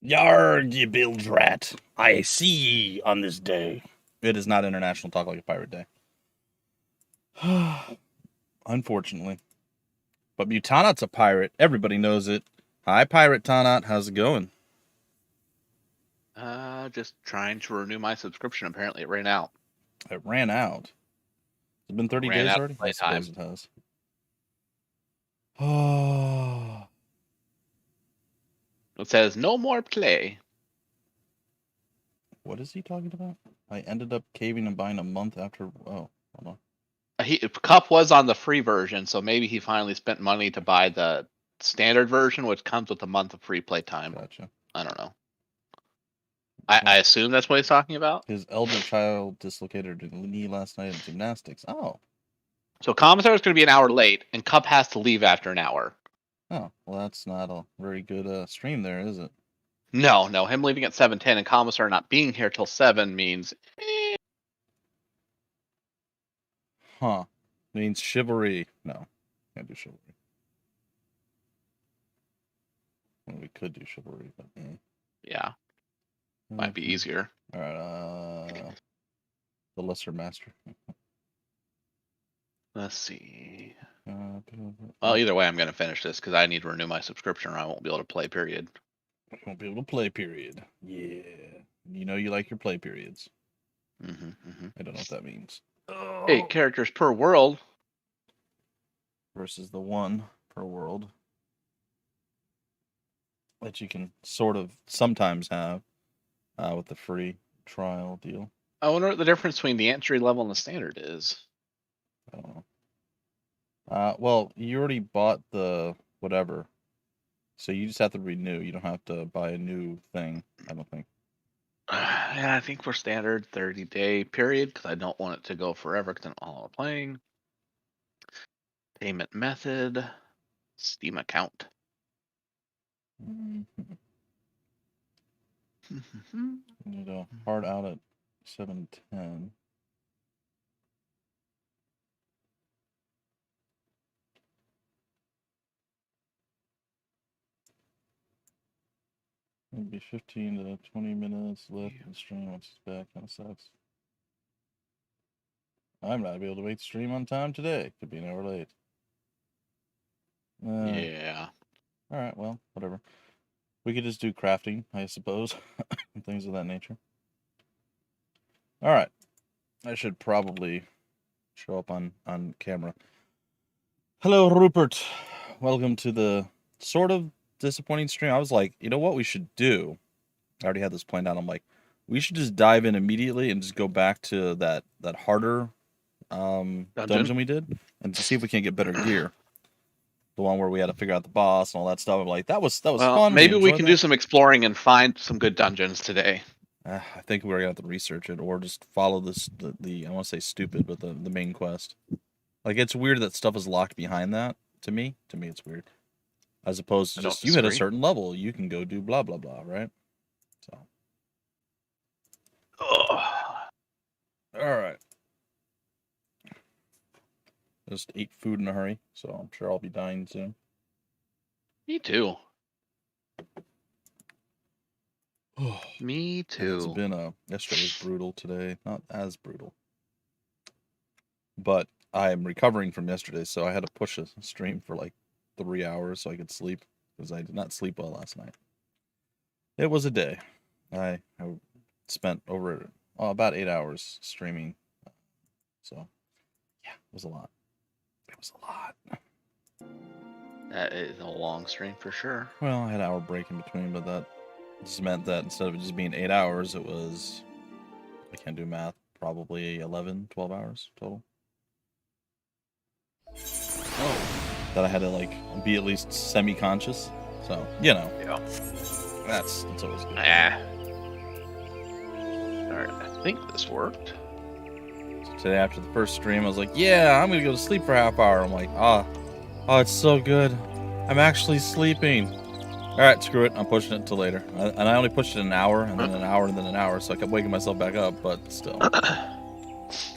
Yarg, ye bilge rat. I see ye on this day. It is not International Talk Like a Pirate Day. Unfortunately. But Mutanat's a pirate. Everybody knows it. Hi, Pirate Tanat. How's it going? Just trying to renew my subscription. Apparently it ran out. It ran out. It's been 30 days already? I suppose it has. Oh. It says no more play. What is he talking about? I ended up caving and buying a month after. Oh, hold on. Cup was on the free version, so maybe he finally spent money to buy the standard version, which comes with a month of free play time. Gotcha. I don't know. I assume that's what he's talking about. His elder child dislocated her knee last night in gymnastics. Oh. So Commissar is going to be an hour late, and Cup has to leave after an hour. Oh, well, that's not a very good stream there, is it? No. Him leaving at 7:10 and Commissar not being here till 7 means. Huh. Means chivalry. No, can't do chivalry. Well, we could do chivalry, but Yeah. Might be easier. All right. The Lesser Master. Let's see. Well, either way, I'm going to finish this because I need to renew my subscription or I won't be able to play, period. Won't be able to play, period. Yeah. You know you like your play periods. I don't know what that means. 8 characters per world. Versus the 1 per world. That you can sort of sometimes have with the free trial deal. I wonder what the difference between the entry level and the standard is. I don't know. Well, you already bought the whatever. So you just have to renew. You don't have to buy a new thing, I don't think. Yeah, I think for standard 30-day period because I don't want it to go forever because I'm all playing. Payment method, Steam account. Need a hard out at 7:10. Maybe 15 to 20 minutes left in the stream once it's back. Kind of sucks. I'm not able to make the stream on time today. Could be an hour late. Yeah. All right. Well, whatever. We could just do crafting, I suppose, and things of that nature. All right. I should probably show up on camera. Hello, Rupert. Welcome to the sort of disappointing stream. I was like, you know what we should do? I already had this planned out. I'm like, we should just dive in immediately and just go back to that harder dungeon we did and to see if we can get better gear. The one where we had to figure out the boss and all that stuff. I'm like, that was fun. Maybe we can do some exploring and find some good dungeons today. I think we're gonna have to research it or just follow the I want to say stupid, but the main quest. Like, it's weird that stuff is locked behind that. To me, it's weird. As opposed to just you hit a certain level, you can go do blah blah blah, right? So. All right. Just ate food in a hurry, so I'm sure I'll be dying soon. Me too. Me too. It's been yesterday was brutal. Today, not as brutal. But I'm recovering from yesterday, so I had to push a stream for like 3 hours so I could sleep because I did not sleep well last night. It was a day. I spent over about 8 hours streaming, so yeah, it was a lot. It was a lot. That is a long stream for sure. Well, I had an hour break in between, but that just meant that instead of it just being 8 hours, it was, I can't do math, probably 11, 12 hours total. Oh. That I had to, like, be at least semi-conscious. So, you know. Yeah. That's always good. Alright, I think this worked. So today, after the first stream, I was like, yeah, I'm going to go to sleep for a half hour. I'm like, oh, it's so good. I'm actually sleeping. Alright, screw it. I'm pushing it until later. And I only pushed it an hour, and then an hour, and then an hour, so I kept waking myself back up, but still.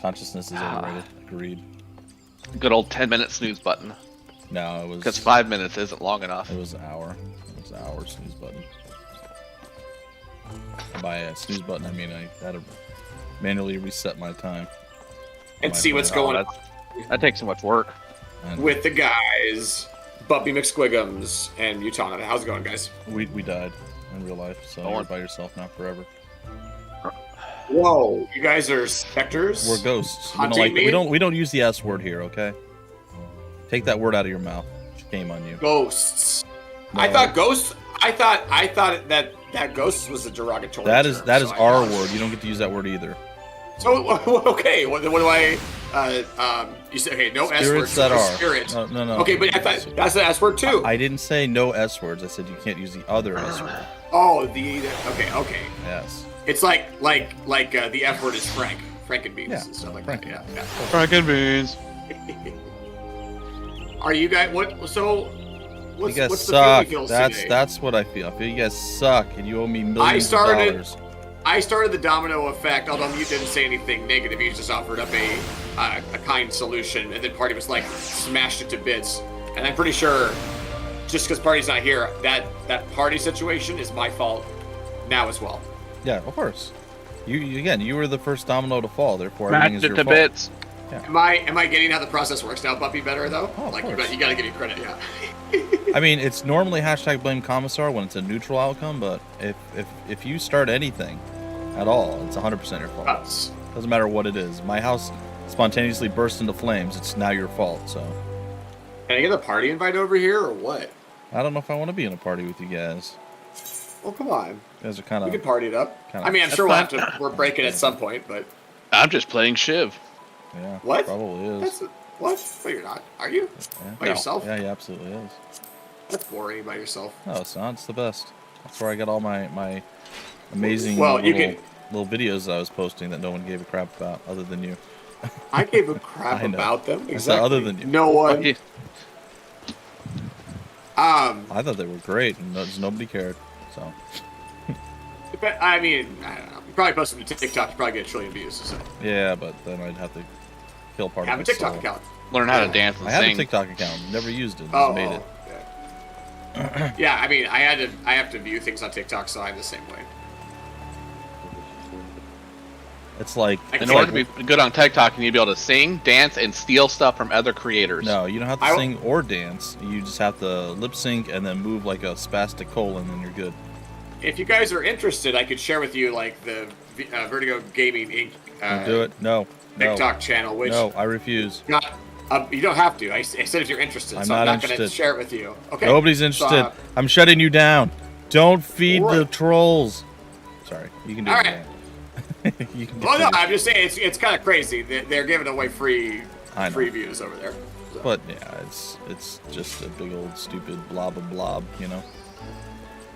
Consciousness is overrated. Agreed. Good old 10-minute snooze button. No, it was... Because 5 minutes isn't long enough. It was an hour. It was an hour snooze button. By a snooze button, I mean I had to manually reset my time. And My see what's phone. going on That takes so much work. And with the guys, Bumpy McSquigums and Utana. How's it going, guys? we died in real life, so you're by yourself now forever. Whoa, you guys are specters? We're ghosts. Hunting me? We don't use the S word here, okay? Take that word out of your mouth. Shame on you. Ghosts. No. I thought ghosts. I thought that ghosts was a derogatory. That is term, so our word. You don't get to use that word either. So okay, what do I? You said okay, no S word. Spirits that are. Spirit. No. Okay, but I thought that's the S word too. I didn't say no S words. I said you can't use the other S word. Oh, okay. Yes. It's like the F word is Frankenbeans Yeah, and stuff like Frank. that. Yeah. Frankenbeans. Are you guys what? So what's You guys what's suck. the feels today? That's what I feel. I feel you guys suck, and you owe me millions of dollars. I started the domino effect, although you didn't say anything negative. You just offered up a kind solution, and then Party was like smashed it to bits. And I'm pretty sure, just because Party's not here, that Party situation is my fault now as well. Yeah, of course. You were the first domino to fall, therefore everything is Smashed it your to fault. bits. Am I getting how the process works now, Bumpy? Better though. Oh, of like course. you gotta give me credit, yeah. I mean, it's normally #blame Commissar when it's a neutral outcome, but if you start anything at all, it's 100% your fault. Doesn't matter what it is. My house spontaneously burst into flames. It's now your fault. So Can I get a party invite over here or what? I don't know if I want to be in a party with you guys. Well, come on. You guys are kind We of. can party it up. kinda- I mean, I'm sure we're breaking at some point, but I'm just playing Shiv. Yeah. What? Probably is. that's what? No, you're not. Are you? Yeah. By yourself? Yeah, he absolutely is. That's boring by yourself. No, it's not. It's the best. That's where I got all my amazing Well, you little videos that I was posting that no one gave a crap about other than you. I gave a crap I know. about them. I said Exactly. other than you. No one. I thought they were great, and nobody cared. So But, I mean, I don't know. You probably post them to TikTok. You probably get 1 trillion views. So. yeah, but then I'd have to kill part Have of a my TikTok soul. account. Learn how to dance and I have sing. a TikTok account. Never used it. Just Oh, made it. Yeah. Yeah, I mean, I have to view things on TikTok, so I'm the same way. It's like In order to be good on TikTok, you need to be able to sing, dance, and steal stuff from other creators. no, you don't have to I- sing or dance. You just have to lip sync and then move like a spastic colon, and you're good. If you guys are interested, I could share with you like the Vertigo Gaming Inc. Don't do it. No. TikTok channel, which No, I refuse. not you don't have to. I said if you're interested, I'm so I'm not not going to interested. share it with you. Okay. Nobody's So, interested. I'm shutting you down. Don't feed the Right. trolls. Sorry, you can do All it. right. You can do Well, no, it. I'm just saying it's kind of crazy. They're giving away free I know. views over there. So. But yeah, it's just a big old stupid blob of blob, you know.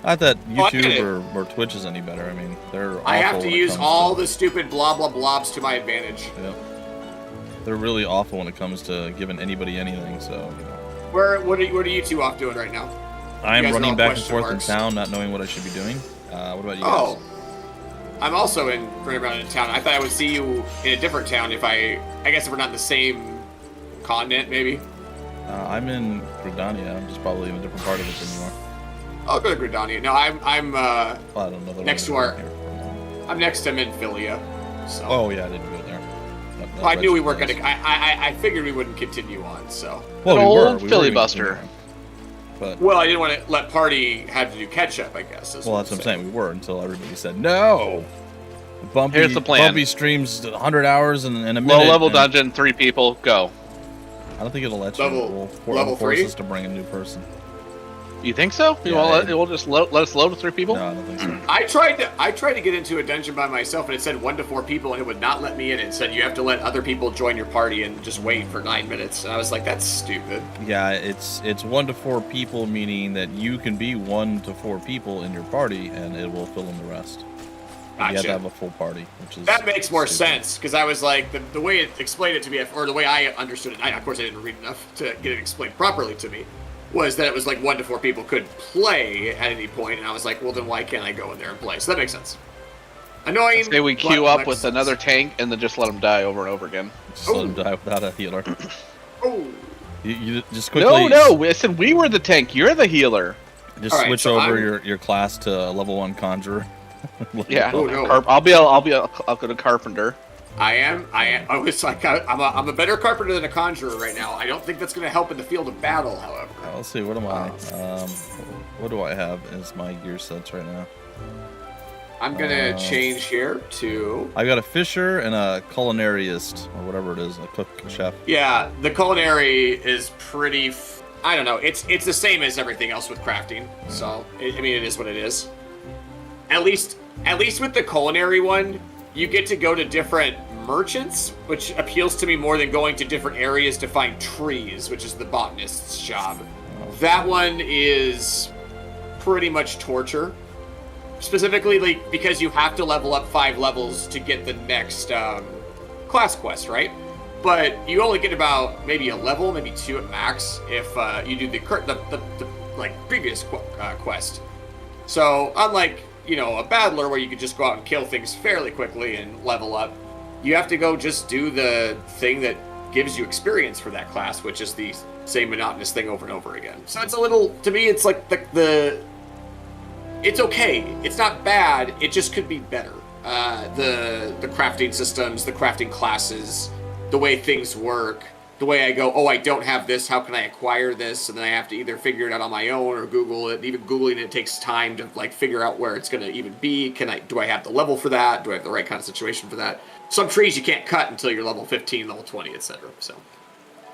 Not that Well, I get YouTube or Twitch is any better. I mean, they're awful I have to when it use comes all to, the stupid blah blah blobs to my advantage. Yeah. They're really awful when it comes to giving anybody anything. So you know. What are you two off doing right now? I am guys are running all back and question forth marks. in town, not knowing what I should be doing. What about you guys? Oh, I'm also running around in town. I thought I would see you in a different town if I guess if we're not in the same continent, maybe. I'm in Gridania. I'm just probably in a different part of it than you are. I'll go to Gridania. No, I'm Well, I don't know. The Next one to that's our- here for a moment. I'm next to Minfillia. So. Oh yeah, I didn't go there. Well, I knew we weren't gonna. I figured we wouldn't continue on. So. Well, An we were. old We were filibuster. gonna continue on. But Well, I didn't want to let Party have to do catch up. I guess. Is well, that's what I'm saying. We were until everybody said no. Bumpy, Here's the plan. Bumpy streams 100 hours in a minute. Low level and dungeon, 3 people, go. I don't think it'll let you. Level- We'll level force 3? us to bring a new person. You think so? You Yeah, want it- it will just let us load with 3 people? No, I don't think so. I tried to get into a dungeon by myself, and it said 1 to 4 people, and it would not let me in. It said you have to let other people join your party and just wait for 9 minutes. And I was like, that's stupid. Yeah, it's 1 to 4 people, meaning that you can be 1 to 4 people in your party, and it will fill in the rest. And you have to Gotcha. have a full party, which is That makes more stupid. sense because I was like the way it explained it to me, or the way I understood it. Of course, I didn't read enough to get it explained properly to me. Was that it was like 1 to 4 people could play at any point, and I was like, well, then why can't I go in there and play? So that makes sense. Annoying. Say we but queue up makes with sense. another tank and then just let them die over and over again. Just let him die without a healer. Oh, You just quickly. No, listen, we were the tank. You're the healer. Just All right, switch so over I'm- your class to a level 1 conjurer. Yeah, Oh, no. I'll be a good carpenter. I am. I was like, I'm a better carpenter than a conjurer right now. I don't think that's going to help in the field of battle, however. Let's see. What am I? What do I have as my gear sets right now? I'm gonna change here to. I got a fisher and a culinariist, or whatever it is, a cook, chef. Yeah, the culinary is pretty. I don't know. It's the same as everything else with crafting. So I mean, it is what it is. At least with the culinary one, you get to go to different merchants, which appeals to me more than going to different areas to find trees, which is the botanist's job. That one is pretty much torture. Specifically, like, because you have to level up 5 levels to get the next class quest, right? But you only get about maybe a level, maybe 2 at max, if you do the like biggest quest. So unlike a battler where you could just go out and kill things fairly quickly and level up, you have to go just do the thing that gives you experience for that class, which is the same monotonous thing over and over again. So it's a little, to me, it's like it's okay. It's not bad. It just could be better. The crafting systems, the crafting classes, the way things work, the way I go, oh, I don't have this, how can I acquire this? And then I have to either figure it out on my own or Google it. Even Googling it takes time to like figure out where it's going to even be. Do I have the level for that? Do I have the right kind of situation for that? Some trees you can't cut until you're level 15, level 20, etc. So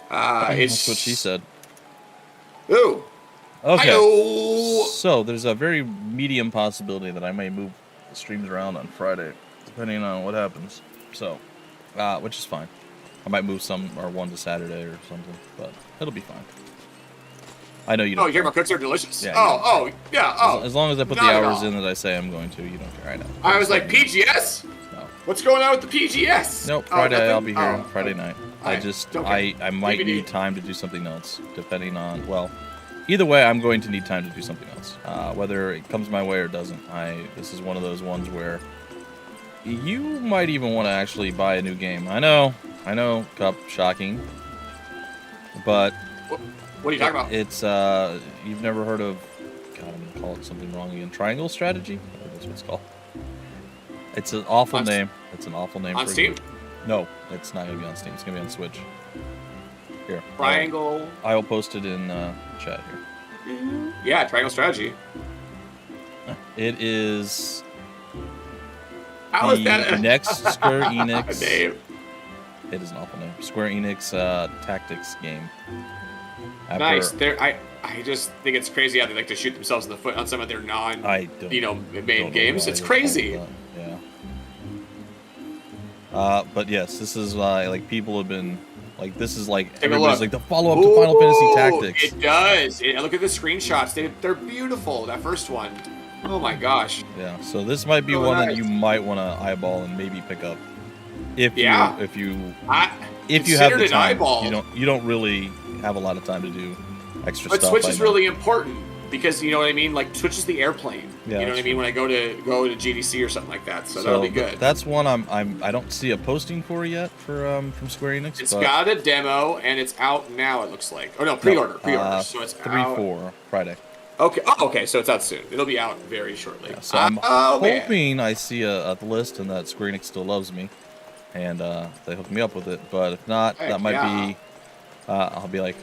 That's what she said. Ooh. Okay. Hi-yo. So there's a very medium possibility that I may move the streams around on Friday, depending on what happens. So, which is fine. I might move one to Saturday or something, but it'll be fine. I know you don't. Oh, your cooks are delicious. Yeah, yeah. As long as I put the hours in that I say I'm going to, you don't care. I know. I was like, PGS? No. What's going on with the PGS? Nope, Friday I'll be here Friday night. Okay. I might need time to do something else, depending on, either way, I'm going to need time to do something else. Whether it comes my way or doesn't, this is one of those ones where you might even want to actually buy a new game. I know, Cup, shocking, but what are you talking about? It's you've never heard of? God, I'm gonna call it something wrong again. Triangle strategy? I think that's what it's called. It's an awful name. It's an awful name. On for Steam? No, it's not gonna be on Steam. It's gonna be on Switch. Here. Triangle. I will post it in chat here. Yeah, Triangle Strategy. It is How is that the next Square Enix name? It is an awful name. Square Enix tactics game. Nice. I just think it's crazy how they like to shoot themselves in the foot on some of their main games. It's crazy. Yeah. But yes, this is like people have been like, this is like everybody's like the follow-up to Final Fantasy Tactics. It does. Look at the screenshots. They're beautiful. That first one. Oh my gosh. Yeah. So this might be one that you might want to eyeball and maybe pick up if you have the time. You don't really have a lot of time to do extra stuff. But Switch is really important because you know what I mean. Like Switch is the airplane. Yeah, you know what I mean when I go to GDC or something like that. So that'll be good. That's one I don't see a posting for yet from Square Enix. It's got a demo and it's out now. It looks like. Oh no, pre-order. So it's 3/4 Friday. Okay. Oh, okay. So it's out soon. It'll be out very shortly. Yeah, so I'm hoping I see a list and that Square Enix still loves me, and they hook me up with it. But if not, that might be. I'll be like,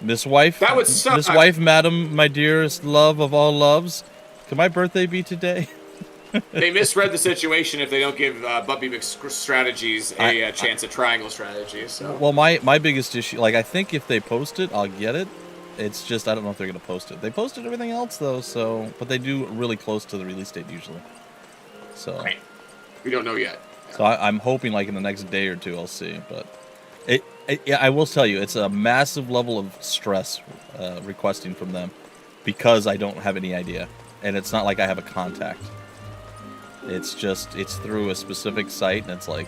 Miss Wife. That would suck. Miss Wife, Madam, my dearest love of all loves. Can my birthday be today? They misread the situation if they don't give Bumpy McStrategies a chance at Triangle Strategy. So. Well, my biggest issue, like I think if they post it, I'll get it. It's just I don't know if they're gonna post it. They posted everything else though, so but they do really close to the release date usually. So right. We don't know yet. So I'm hoping like in the next day or two I'll see. But I will tell you, it's a massive level of stress requesting from them because I don't have any idea, and it's not like I have a contact. It's through a specific site, and it's like,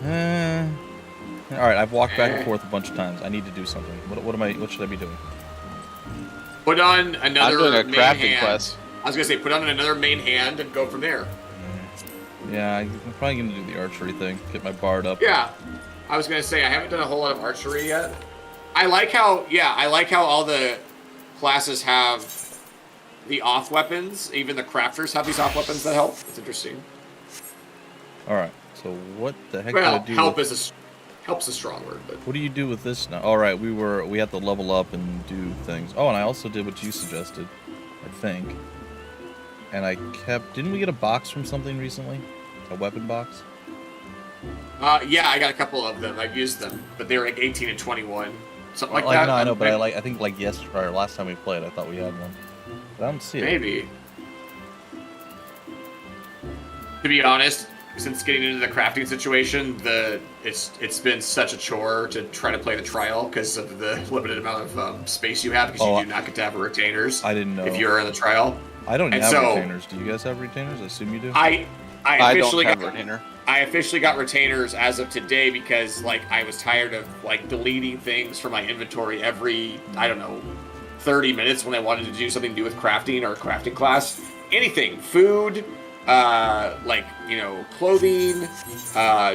all right, I've walked back and forth a bunch of times. I need to do something. What should I be doing? Put on another I'm doing a main crafting hand. quest. I was gonna say put on another main hand and go from there. Yeah, I'm probably gonna do the archery thing. Get my bard up. Yeah, I was gonna say I haven't done a whole lot of archery yet. I like how all the classes have the off weapons, even the crafters have these off weapons that help. It's interesting. All right. So what the heck do I Well, do? help's a strong word, but What do you do with this now? All right, we had to level up and do things. Oh, and I also did what you suggested, I think. And I kept. Didn't we get a box from something recently? A weapon box? yeah, I got a couple of them. I've used them, but they were like 18 and 21, something like Like that. no, I know, but I think like yesterday or last time we played, I thought we had one. But I don't see it. Maybe. To be honest, since getting into the crafting situation, it's been such a chore to try to play the trial because of the limited amount of space you have because you do not get to have retainers. I didn't know. If you're in the trial. I don't And have so- retainers. Do you guys have retainers? I assume you do. I officially don't have got a retainer. I officially got retainers as of today because like I was tired of like deleting things from my inventory every 30 minutes when I wanted to do something to do with crafting or a crafting class. Anything, food, clothing,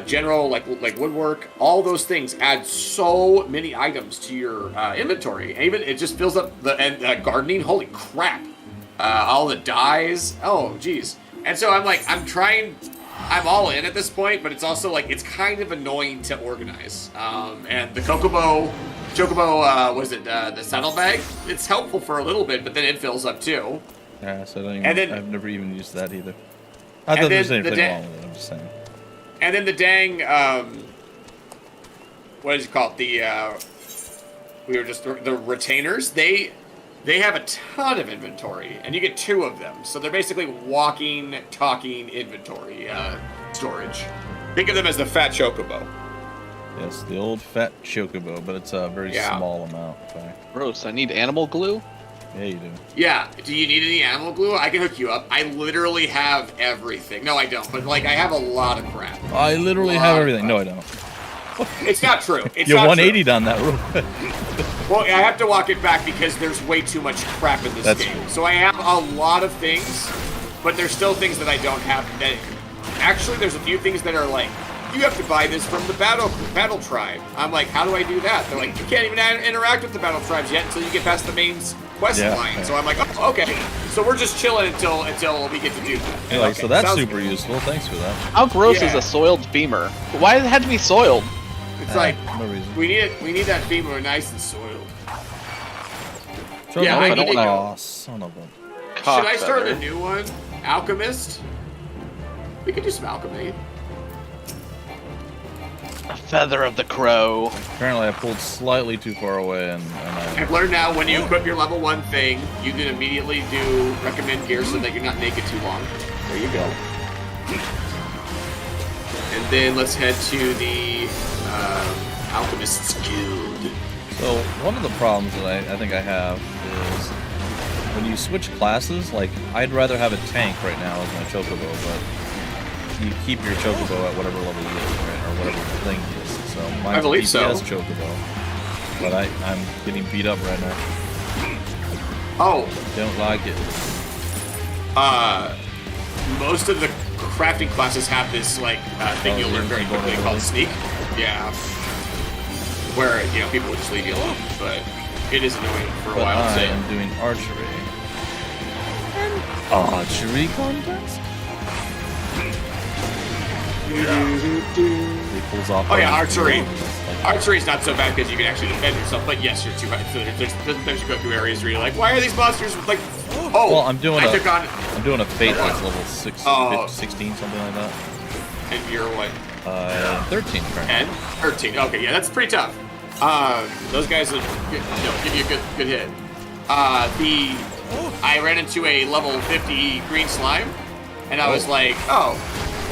general like woodwork, all those things add so many items to your inventory. And even it just fills up the gardening. Holy crap! All the dyes. Oh, geez. And so I'm all in at this point, but it's also like it's kind of annoying to organize. And the chocobo, the saddlebag? It's helpful for a little bit, but then it fills up too. Yeah, so I've never even used that either. I thought there was anything wrong with it. I'm just saying. And then the dang, what is it called? The retainers. They have a ton of inventory, and you get 2 of them. So they're basically walking, talking inventory storage. Think of them as the fat chocobo. Yes, the old fat chocobo, but it's a very small amount. In fact. Gross. I need animal glue. Yeah, you do. Yeah. Do you need any animal glue? I can hook you up. I literally have everything. No, I don't. But like, I have a lot of crap. I literally have everything. No, I don't. It's not true. It's You're not 180'd on that real quick. Well, I have to walk it back because there's way too much crap in this game. True. So I have a lot of things, but there's still things that I don't have. Actually, there's a few things that are like, you have to buy this from the battle tribe. I'm like, how do I do that? They're like, you can't even interact with the battle tribes yet until you get past the main quest line. So I'm like, oh, okay. So we're just chilling until we get to do that. You're like, Okay, so that's sounds super good. useful. Thanks for that. How gross is Yeah. a soiled femur? Why does it have to be soiled? It's like No reason. we need that femur nice and soiled. So Yeah, I need to oh, son of a. Cock Should I start feather. a new one? Alchemist? We could do some alchemy. A feather of the crow. Apparently, I pulled slightly too far away, and I've learned now when you equip your level 1 thing, you can immediately do recommend gear so that you're not naked too long. There you go. And then let's head to the Alchemist's Guild. So one of the problems that I think I have is when you switch classes. Like, I'd rather have a tank right now as my chocobo, but you keep your chocobo at whatever level you is, right, or whatever the thing is. So mine's I believe DPS so. chocobo, but I'm getting beat up right now. Oh, Don't like it. most of the crafting classes have this like thing you'll learn very quickly called sneak. Yeah. Where people would just leave you alone, but it is annoying for a But while. I am doing archery. Archery contest? He pulls off. Oh yeah, on- archery. Like, Archery's not so bad because you can actually defend yourself, but yes, you're too right. So sometimes you go through areas where you're like, why are these monsters like? Oh, well, I'm doing I took on, I'm doing a fate that's level 6, Oh. 16, something like that. and you're what? 13 currently. 10? 13. Okay, yeah, that's pretty tough. Those guys will give you a good hit. I ran into a level 50 green slime, and I was like, oh,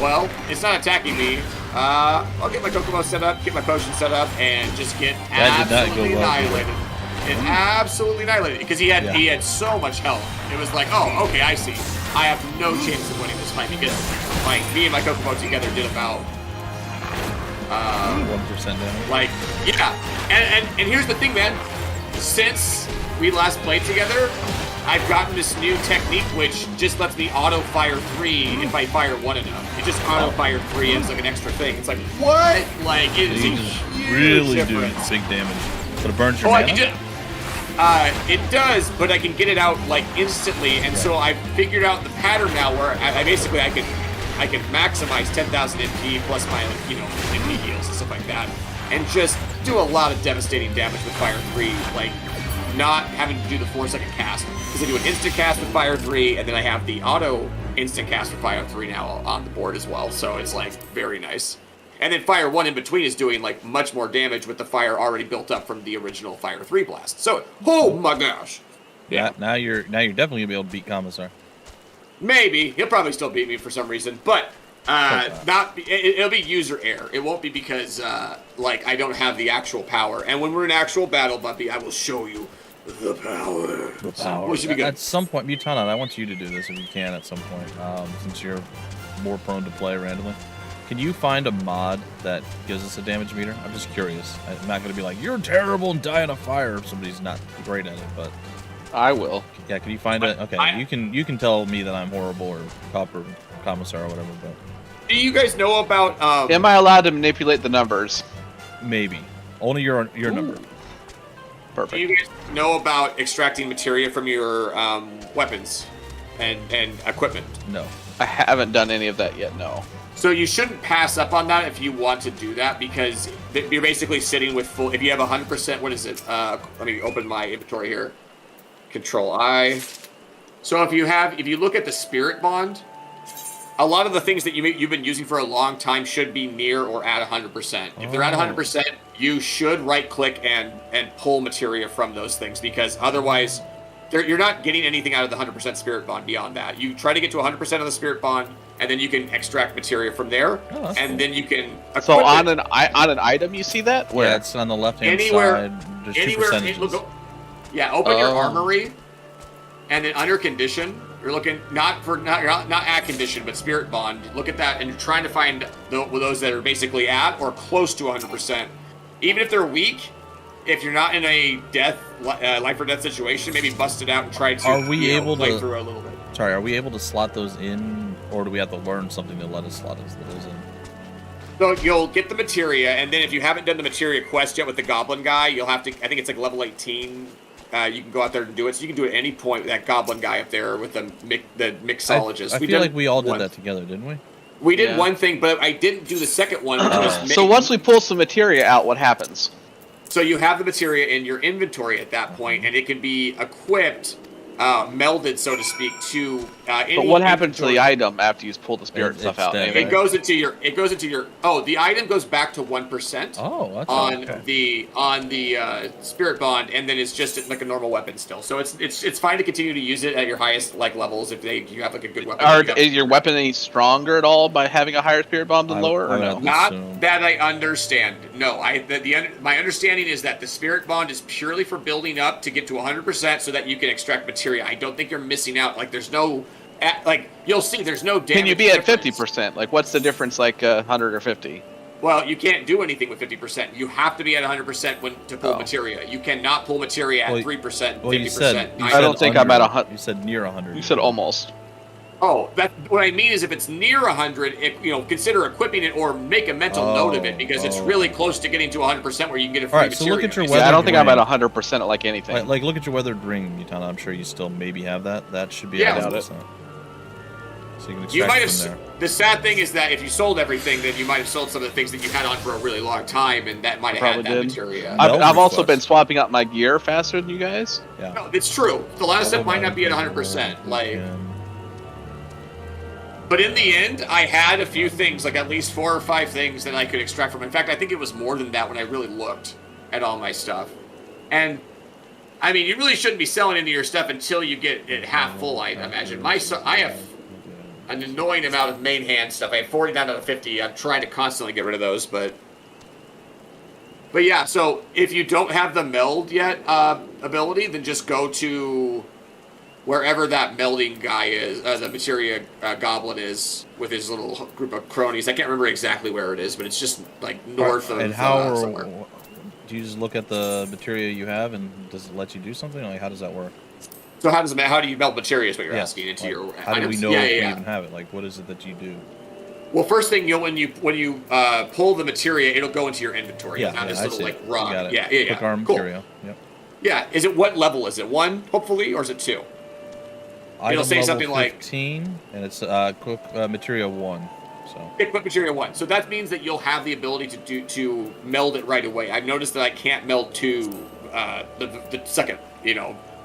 well, it's not attacking me. I'll get my Kokomo set up, get my potion set up, and just get That did not go absolutely well, did it? annihilated. It absolutely annihilated because he had so much health. It was like, oh, okay, I see. I have no chance of winning this fight because like me and my Kokomo together did about 1% damage. like, yeah. And here's the thing, man. Since we last played together, I've gotten this new technique which just lets me auto fire 3 if I fire 1 enough. It just auto fire 3 as like an extra thing. It's like, what? Like, it is a You just huge really do difference. big damage. But it burns your Oh, I mana? can just. It does, but I can get it out like instantly, and so I've figured out the pattern now where I basically I can maximize 10,000 MP plus my MP heals and stuff like that, and just do a lot of devastating damage with Fire 3, like not having to do the 4-second cast, because I do an instant cast with Fire 3, and then I have the auto instant cast for Fire 3 now on the board as well, so it's like very nice. And then Fire 1 in between is doing like much more damage with the fire already built up from the original Fire 3 blast. So, oh my gosh. Yeah. Now you're definitely gonna be able to beat Commissar. Maybe. He'll probably still beat me for some reason, but it'll be user error. It won't be because like I don't have the actual power. And when we're in actual battle, Bumpy, I will show you the power. The power. We should be good. At some point, Mutana, I want you to do this if you can at some point, since you're more prone to play randomly. Can you find a mod that gives us a damage meter? I'm just curious. I'm not going to be like, you're terrible and die in a fire if somebody's not great at it, but... I will. Yeah, can you find it? Okay, you can tell me that I'm horrible or cop or commissar or whatever, but... Do you guys know about... Am I allowed to manipulate the numbers? Maybe. Only your number. Perfect. Do you guys know about extracting materia from your weapons and equipment? No. I haven't done any of that yet, no. So you shouldn't pass up on that if you want to do that, because you're basically sitting with full... If you have 100%, what is it? Let me open my inventory here. Control-I. So if you look at the Spirit Bond, a lot of the things that you've been using for a long time should be near or at 100%. If they're at 100%, you should right-click and pull materia from those things, because otherwise... You're not getting anything out of the 100% Spirit Bond beyond that. You try to get to 100% of the Spirit Bond, and then you can extract materia from there, and then you can... So on an item, you see that? Where? Yeah, it's on the left-hand side. There's anywhere, 2 percentages. Open your armory, and then under condition, you're looking not at condition, but Spirit Bond. Look at that, and you're trying to find those that are basically at or close to 100%. Even if they're weak, if you're not in a life or death situation, maybe bust it out and try to play through a little bit. Sorry, are we able to slot those in, or do we have to learn something to let us slot those in? So you'll get the materia, and then if you haven't done the materia quest yet with the Goblin guy, you'll have to, I think it's like level 18, you can go out there and do it. So you can do it at any point with that Goblin guy up there with the mixologist. I feel like we all did that together, didn't we? We did one thing, but I didn't do the second one. So once we pull some materia out, what happens? So you have the materia in your inventory at that point, and it can be equipped, melded, so to speak, to any... But what happens to the item after you pull the spirit stuff out? It goes into your... Oh, the item goes back to 1%. Oh, that's on the Spirit Bond, and then it's just like a normal weapon still. So it's fine to continue to use it at your highest levels if you have like a good weapon. Is your weapon any stronger at all by having a higher Spirit Bond than lower, or no? Not that I understand. No, my understanding is that the Spirit Bond is purely for building up to get to 100% so that you can extract materia. I don't think you're missing out. Like, there's no... Like, you'll see there's no damage. Can you be at 50%? Like, what's the difference, like 100 or 50? Well, you can't do anything with 50%. You have to be at 100% to pull materia. You cannot pull materia at 3%, 50%. I don't think I'm at 100. You said near 100. You said almost. Oh, what I mean is if it's near 100, consider equipping it or make a mental note of it, because it's really close to getting to 100% where you can get a free materia. So look at your weathered I don't think I'm at 100% at like anything. Like look at your weathered ring, Mutana. I'm sure you still maybe have that. That should be at 100%. So you can you might have. The sad thing is that if you sold everything, then you might have sold some of the things that you had on for a really long time, and that might have had that materia. I've also been swapping out my gear faster than you guys. Yeah. No, it's true. The last set might not be at 100%. Like. But in the end, I had a few things, like at least 4 or 5 things that I could extract from. In fact, I think it was more than that when I really looked at all my stuff. And, I mean, you really shouldn't be selling into your stuff until you get it half full, I imagine. I have an annoying amount of main hand stuff. I have 49 out of 50. I'm trying to constantly get rid of those, but yeah, so if you don't have the meld yet ability, then just go to... wherever that melding guy is, the materia goblin is, with his little group of cronies. I can't remember exactly where it is, but it's just like north of somewhere. Do you just look at the materia you have, and does it let you do something? Like, how does that work? So how do you meld materia is what you're asking into your how items? Do we know if we even have it? Like, what is it that you do? Well, first thing, when you pull the materia, it'll go into your inventory. Yeah, this little like rod. Quick arm cool. materia. Yep. Yeah, is it what level is it? 1, hopefully, or is it 2? Item say level something like 15, and it's quick material 1. So Quick material 1. So that means that you'll have the ability to meld it right away. I've noticed that I can't meld to the second,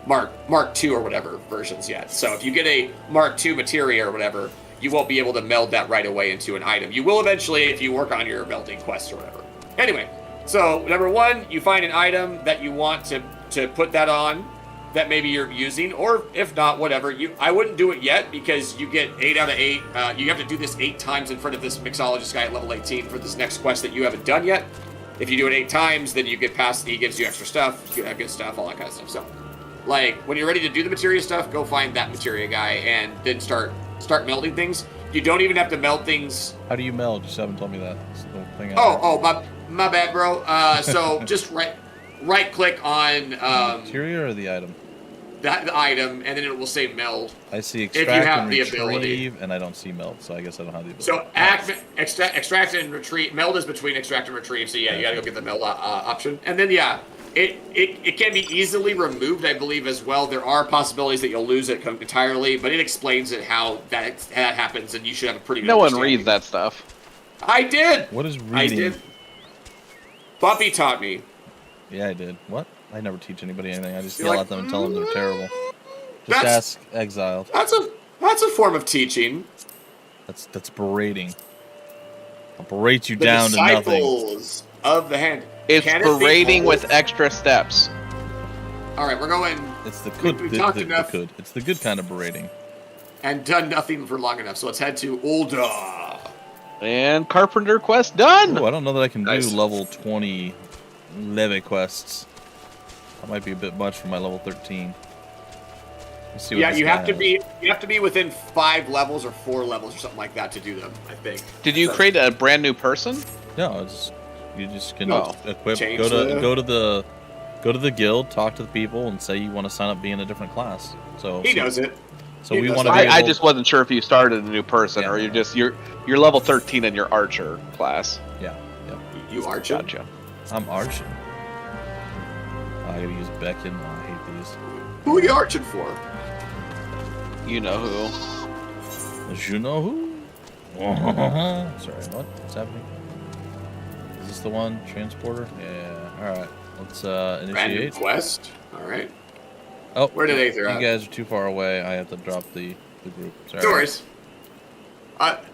Mark 2 or whatever versions yet. So if you get a Mark 2 materia or whatever, you won't be able to meld that right away into an item. You will eventually if you work on your melding quest or whatever. Anyway, so number 1, you find an item that you want to put that on that maybe you're using, or if not, whatever. I wouldn't do it yet because you get 8 out of 8. You have to do this 8 times in front of this mixologist guy at level 18 for this next quest that you haven't done yet. If you do it 8 times, then you get past. He gives you extra stuff, you have good stuff, all that kind of stuff. So, like when you're ready to do the materia stuff, go find that materia guy and then start melding things. You don't even have to meld things. how do you meld? You still haven't told me that. That's the thing. My bad, bro. So just right click on Materia or the item? the item, and then it will say meld. I see If you extract have and the retrieve, ability. and I don't see meld, so I guess I don't have the ability. So extract and retrieve. Meld is between extract and retrieve. So yeah, you gotta go get the meld option, and then it can be easily removed, I believe, as well. There are possibilities that you'll lose it entirely, but it explains it how that happens, and you should have a pretty good No one understanding. reads that stuff. I did. What is reading? I did. Bumpy taught me. Yeah, I did. What? I never teach anybody anything. I just You're yell like, at them and tell them they're terrible. Just That's- ask Exiled. That's a form of teaching. That's berating. I'll berate you The down to nothing. disciples of the hand. It's Can it be berating both? with extra steps. All right, we're going It's the good. we talked enough. It's the good kind of berating. and done nothing for long enough. So let's head to Ulda. And Carpenter quest done! Oh, I don't know that I can Nice. do level 20 leve quests. That might be a bit much for my level 13. Let's see what Yeah, this you guy have to has. be within 5 levels or 4 levels or something like that to do them, I think. Did you So- create a brand new person? No, you just can No. equip. Change Go the- to the guild, talk to the people, and say you want to sign up being a different class. So He knows it. So He we knows want to. that. I just wasn't sure if you started a new person Yeah. or you're level 13 in your archer class. Yeah. You are Chad. Gotcha. I'm arching. I gotta use Beckon. Oh, I hate these. Who are you arching for? You know who. You know who? Sorry, what's happening? Is this the one? Transporter? Yeah. All right. Let's Random initiate. quest. All right. Oh, Where did Aether you at? guys are too far away. I have to drop the group. Sorry. No worries.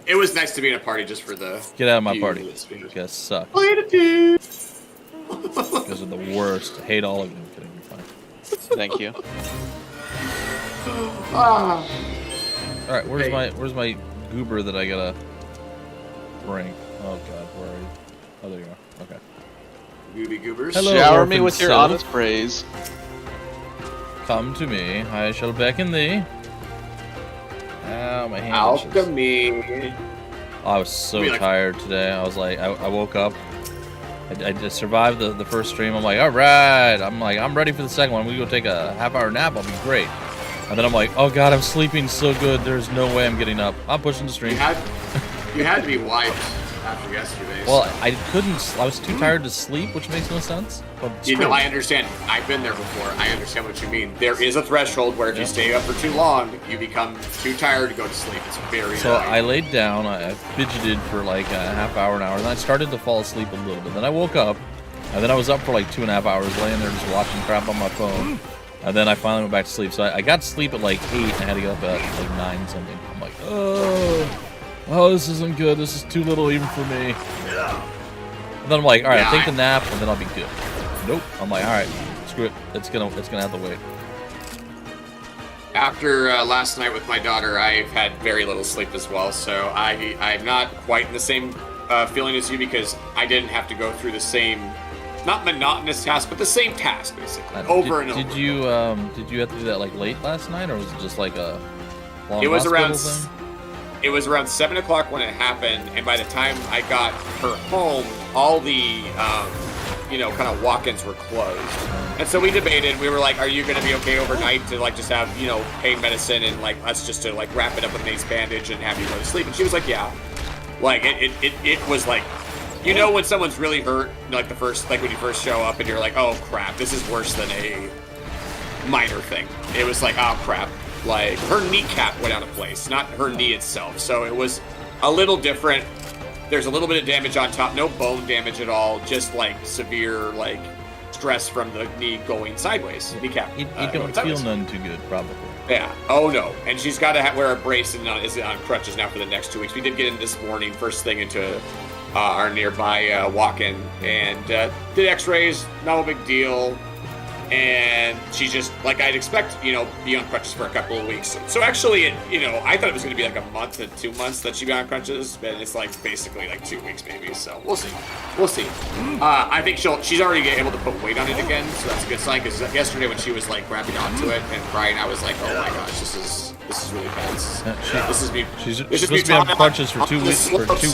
It was nice to be in a party just for the. Get out of my few party. minutes. You guys suck. Play the dude. You guys are the worst. I hate all of you. I'm kidding. You're fine. Thank you. Ah. All right. Where's Hey. my goober that I gotta bring? Oh God, where are you? Oh, there you are. Okay. Gooby goobers. Hello. Shower orphan me with your self. honest praise. Come to me. I shall beckon thee. Ow, my hand itches. Alchemy. Oh, I was so Be like- tired today. I was like, I woke up. I just survived the first stream. I'm like, all right. I'm ready for the second one. We go take a half-hour nap. I'll be great. And then I'm like, oh God, I'm sleeping so good. There's no way I'm getting up. I'm pushing the stream. You had to be wiped after yesterday. Well, so. I couldn't. I was too tired to sleep, which makes no sense. But You know, screw it. I understand. I've been there before. I understand what you mean. There is a threshold where if Yeah. you stay up for too long, you become too tired to go to sleep. It's very So I annoying. laid down, I fidgeted for like a half hour, an hour, and then I started to fall asleep a little bit. Then I woke up, and then I was up for like 2.5 hours laying there just watching crap on my phone. And then I finally went back to sleep. So I got to sleep at like 8, and I had to get up at like 9 something. I'm like, oh, this isn't good. This is too little even for me. And then I'm like, all right, Yeah, I'll take the nap, and then I'll be good. Nope. I'm like, all right, screw it. It's gonna have to wait. After last night with my daughter, I've had very little sleep as well. So I'm not quite in the same feeling as you because I didn't have to go through the same, not monotonous task, but the same task basically over and over. Did you have to do that like late last night, or was it just like a long It was hospital around. thing? It was around 7 o'clock when it happened, and by the time I got her home, all the, kind of walk-ins were closed. And so we debated. We were like, "Are you going to be okay overnight to like just have pain medicine and like us just to like wrap it up with an ace bandage and have you go to sleep?" And she was like, "Yeah." Like it was like You know when someone's really hurt, like when you first show up and you're like, oh crap, this is worse than a minor thing. It was like, oh crap, like her kneecap went out of place, not her knee itself. So it was a little different. There's a little bit of damage on top, no bone damage at all, just like severe like stress from the knee going sideways. Kneecap. You don't feel none too good, probably. Yeah. Oh no. And she's got to wear a brace and is on crutches now for the next 2 weeks. We did get in this morning, first thing into our nearby walk-in, and did X-rays. No big deal. And she's just like I'd expect, be on crutches for a couple of weeks. So actually, I thought it was going to be like a month to 2 months that she'd be on crutches, but it's like basically like 2 weeks maybe. So we'll see. I think she's already able to put weight on it again, so that's a good sign. Because yesterday when she was like grabbing onto it and crying, I was like, oh my gosh, this is really bad. She's supposed to be on crutches for 2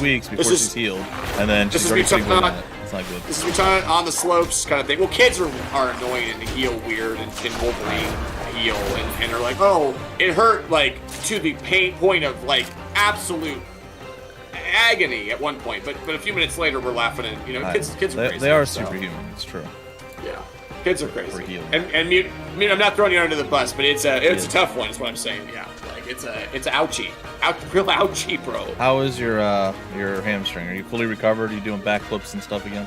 weeks before she's healed, and then she's already putting weight on it. It's not good. This is on the slopes kind of thing. Well, kids are annoying and heal weird, and Wolverine heal, and are like, oh, it hurt like to the pain point of like absolute agony at one point, but a few minutes later we're laughing, and kids are crazy. They are superhuman. It's true. Yeah, kids are crazy. And I'm not throwing you under the bus, but it's a tough one. Is what I'm saying. Yeah, like it's a ouchie, real ouchie, bro. How is your hamstring? Are you fully recovered? Are you doing backflips and stuff again?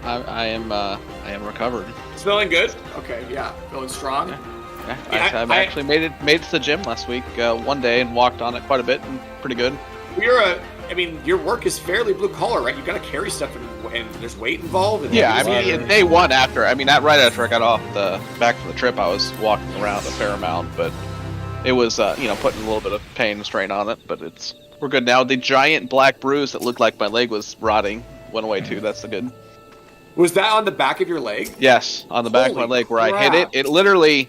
I am recovered. Smelling good. Okay, yeah, feeling strong. Yeah, I've actually made it to the gym last week, one day, and walked on it quite a bit, and pretty good. Your work is fairly blue collar, right? You got to carry stuff, and there's weight involved. And day one after, right after I got off back from the trip, I was walking around a fair amount, but it was, putting a little bit of pain and strain on it, but we're good now. The giant black bruise that looked like my leg was rotting went away too. That's the good. Was that on the back of your leg? Yes, on the back of my leg where I hit it. It literally,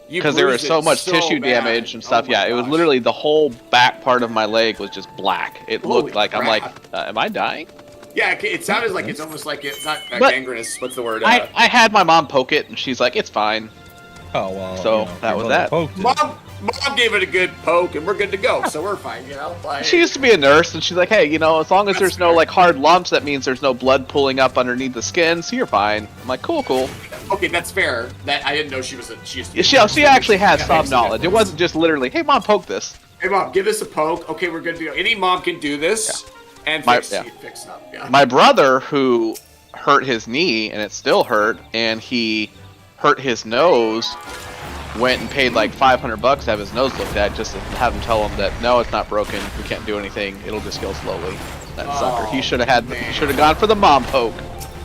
because there was so much tissue damage and stuff. It was literally the whole back part of my leg was just black. It looked like I'm like, am I dying? Yeah, it sounded like it's almost like it's not gangrenous. What's the word? I had my mom poke it, and she's like, it's fine. Oh well. So that was that. Mom gave it a good poke, and we're good to go. So we're fine, She used to be a nurse, and she's like, hey, as long as there's no like hard lumps, that means there's no blood pulling up underneath the skin, so you're fine. I'm like, cool. Okay, that's fair. That I didn't know she was she actually has some knowledge. It wasn't just literally, hey mom, poke this. Hey mom, give this a poke. Okay, we're good to go. Any mom can do this and fix up. Yeah. My brother, who hurt his knee and it still hurt, and he hurt his nose, went and paid like $500 to have his nose looked at, just to have him tell him that no, it's not broken, we can't do anything, it'll just heal slowly. That sucker. He should have gone for the mom poke.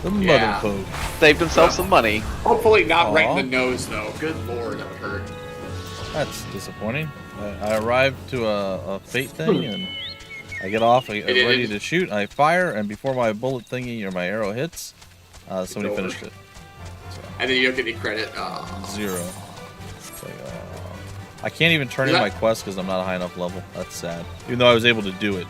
The mother poke. Saved himself some money. Hopefully not right in the nose though. Good lord, that would hurt. That's disappointing. I arrived to a fate thing and I get off, I get ready to shoot, I fire, and before my bullet thingy or my arrow hits, somebody finished it. So. And then you don't get any credit. 0. I can't even turn in my quest because I'm not a high enough level. That's sad. Even though I was able to do it.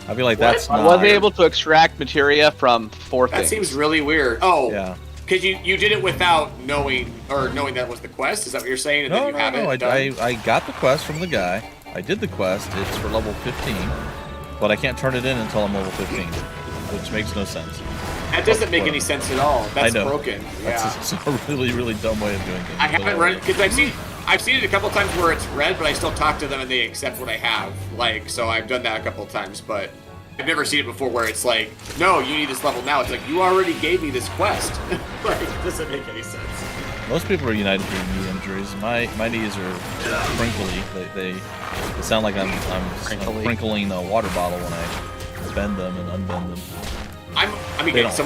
I feel like that's not... I wasn't able to extract materia from 4 things. That seems really weird. Oh, yeah. Because you did it without knowing that was the quest? Is that what you're saying? And no, then you have it done? I got the quest from the guy. I did the quest. It's for level 15. But I can't turn it in until I'm level 15. Which makes no sense. That doesn't make any sense at all. That's broken. That's a really, really dumb way of doing things. I haven't run it because I've seen it a couple times where it's red, but I still talk to them and they accept what I have. So I've done that a couple times, but I've never seen it before where it's like, no, you need this level now. It's like, you already gave me this quest. It doesn't make any sense. Most people are united through knee injuries. My knees are crinkly. They sound like I'm crinkling a water bottle when I bend them and unbend them. So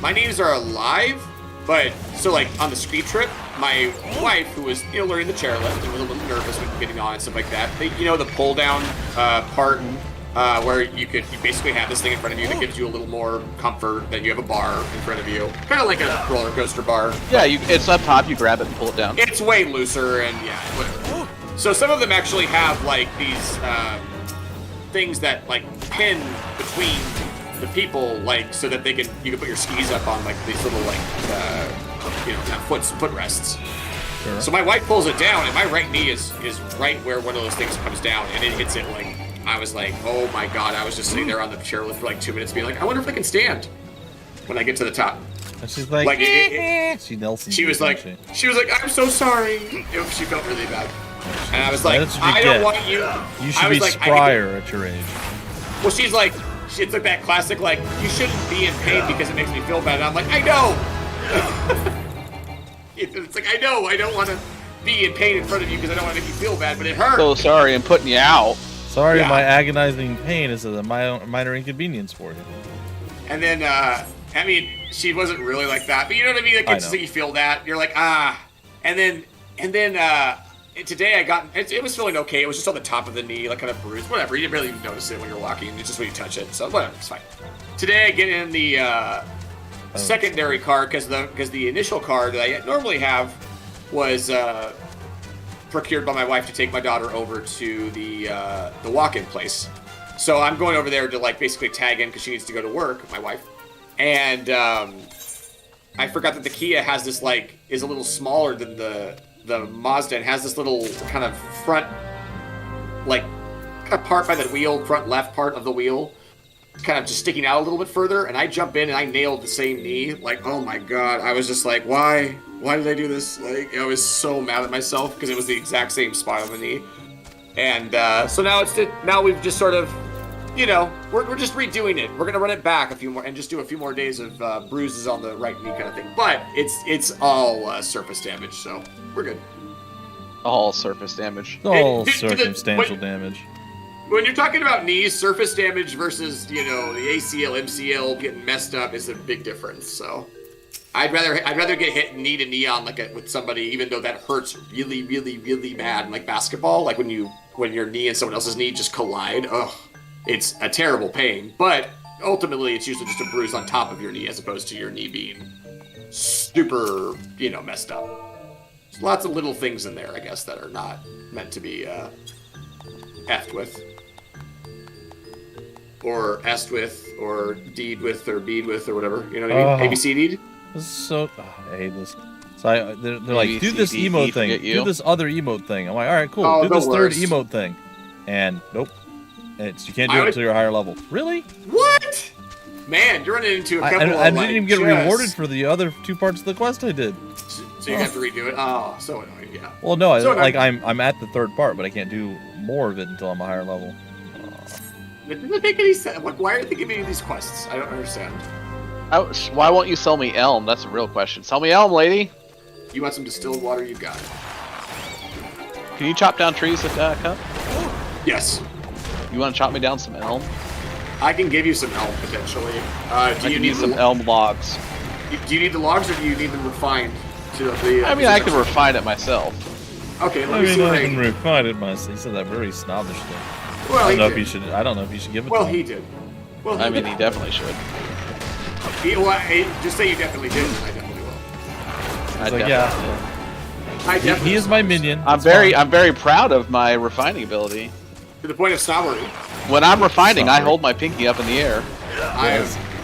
my knees are alive, but so like on the ski trip, my wife, who was learning the chairlift and was a little nervous when getting on and stuff like that, the pull down part where you basically have this thing in front of you that gives you a little more comfort, that you have a bar in front of you, kind of like a roller coaster bar. Yeah, it's up top, you grab it and pull it down. It's way looser and whatever. So some of them actually have like these things that like pin between the people, like so that you can put your skis up on like these little like foot rests. Sure. So my wife pulls it down, and my right knee is right where one of those things comes down, and it hits it like I was like, oh my god, I was just sitting there on the chairlift for like 2 minutes being like, I wonder if I can stand when I get to the top. And she's like, she Nelson. She was like, I'm so sorry. She felt really bad. And I was like, That's what you I don't get. want you. You should be sprier at your age. Well, she's like that classic, like, you shouldn't be in pain because it makes me feel bad. And I'm like, I know. It's like, I know, I don't want to be in pain in front of you because I don't want to make you feel bad, but it hurts. So sorry, I'm putting you out. Sorry, my agonizing pain is a minor inconvenience for you. And then, I mean, she wasn't really like that, but you know what I mean? Like, it's just like you feel that. You're like, ah. And then, today it was feeling okay. It was just on the top of the knee, like kind of bruised. Whatever. You didn't really even notice it when you're walking. It's just when you touch it. So whatever, it's fine. Today I get in the secondary card because the initial card that I normally have was procured by my wife to take my daughter over to the walk-in place. So I'm going over there to like basically tag in because she needs to go to work, my wife. And I forgot that the Kia has this is a little smaller than the Mazda and has this little kind of front, kind of part by the wheel, front left part of the wheel, kind of just sticking out a little bit further. And I jump in and I nailed the same knee. Like, oh my god! I was just like, why did I do this? Like, I was so mad at myself because it was the exact same spot on the knee. And so now we've just sort of, we're just redoing it. We're gonna run it back a few more and just do a few more days of bruises on the right knee kind of thing. But it's all surface damage, so we're good. All surface damage. All circumstantial damage. When you're talking about knees, surface damage versus the ACL, MCL getting messed up is a big difference. So I'd rather get hit knee to knee on with somebody, even though that hurts really, really, really bad. Like basketball, like when your knee and someone else's knee just collide. Ugh. It's a terrible pain, but ultimately it's usually just a bruise on top of your knee as opposed to your knee being super, messed up. There's lots of little things in there, I guess, that are not meant to be effed with. Or est with, or deed with, or bead with, or whatever. You know what I mean? ABCD'd? This is so... I hate this. So they're like, do this emote thing. Do this other emote thing. I'm like, alright, cool. Do this third emote thing. And, nope. You can't do it until you're a higher level. Really? What? Man, you're running into a couple of I didn't even get rewarded for the other 2 parts of the quest I did. So you have to redo it? Oh, so annoying, yeah. Well, no, I'm at the 3rd part, but I can't do more of it until I'm a higher level. It doesn't make any sense. Why are they giving you these quests? I don't understand. Why won't you sell me elm? That's a real question. Sell me elm, lady. You want some distilled water? You got it. Can you chop down trees with that cup? Yes. You want to chop me down some elm? I can give you some elm, potentially. Do you need some elm logs? Do you need the logs, or do you need them refined? I can refine it myself. Okay, let me see. I can refine it myself. He said that very snobbish thing. Well, I don't know if you should give it to him. Well, he did. Well, he definitely should. Just say you definitely did, and I definitely will. I definitely will. He is my minion. I'm very proud of my refining ability. To the point of snobbery. When I'm refining, I hold my pinky up in the air.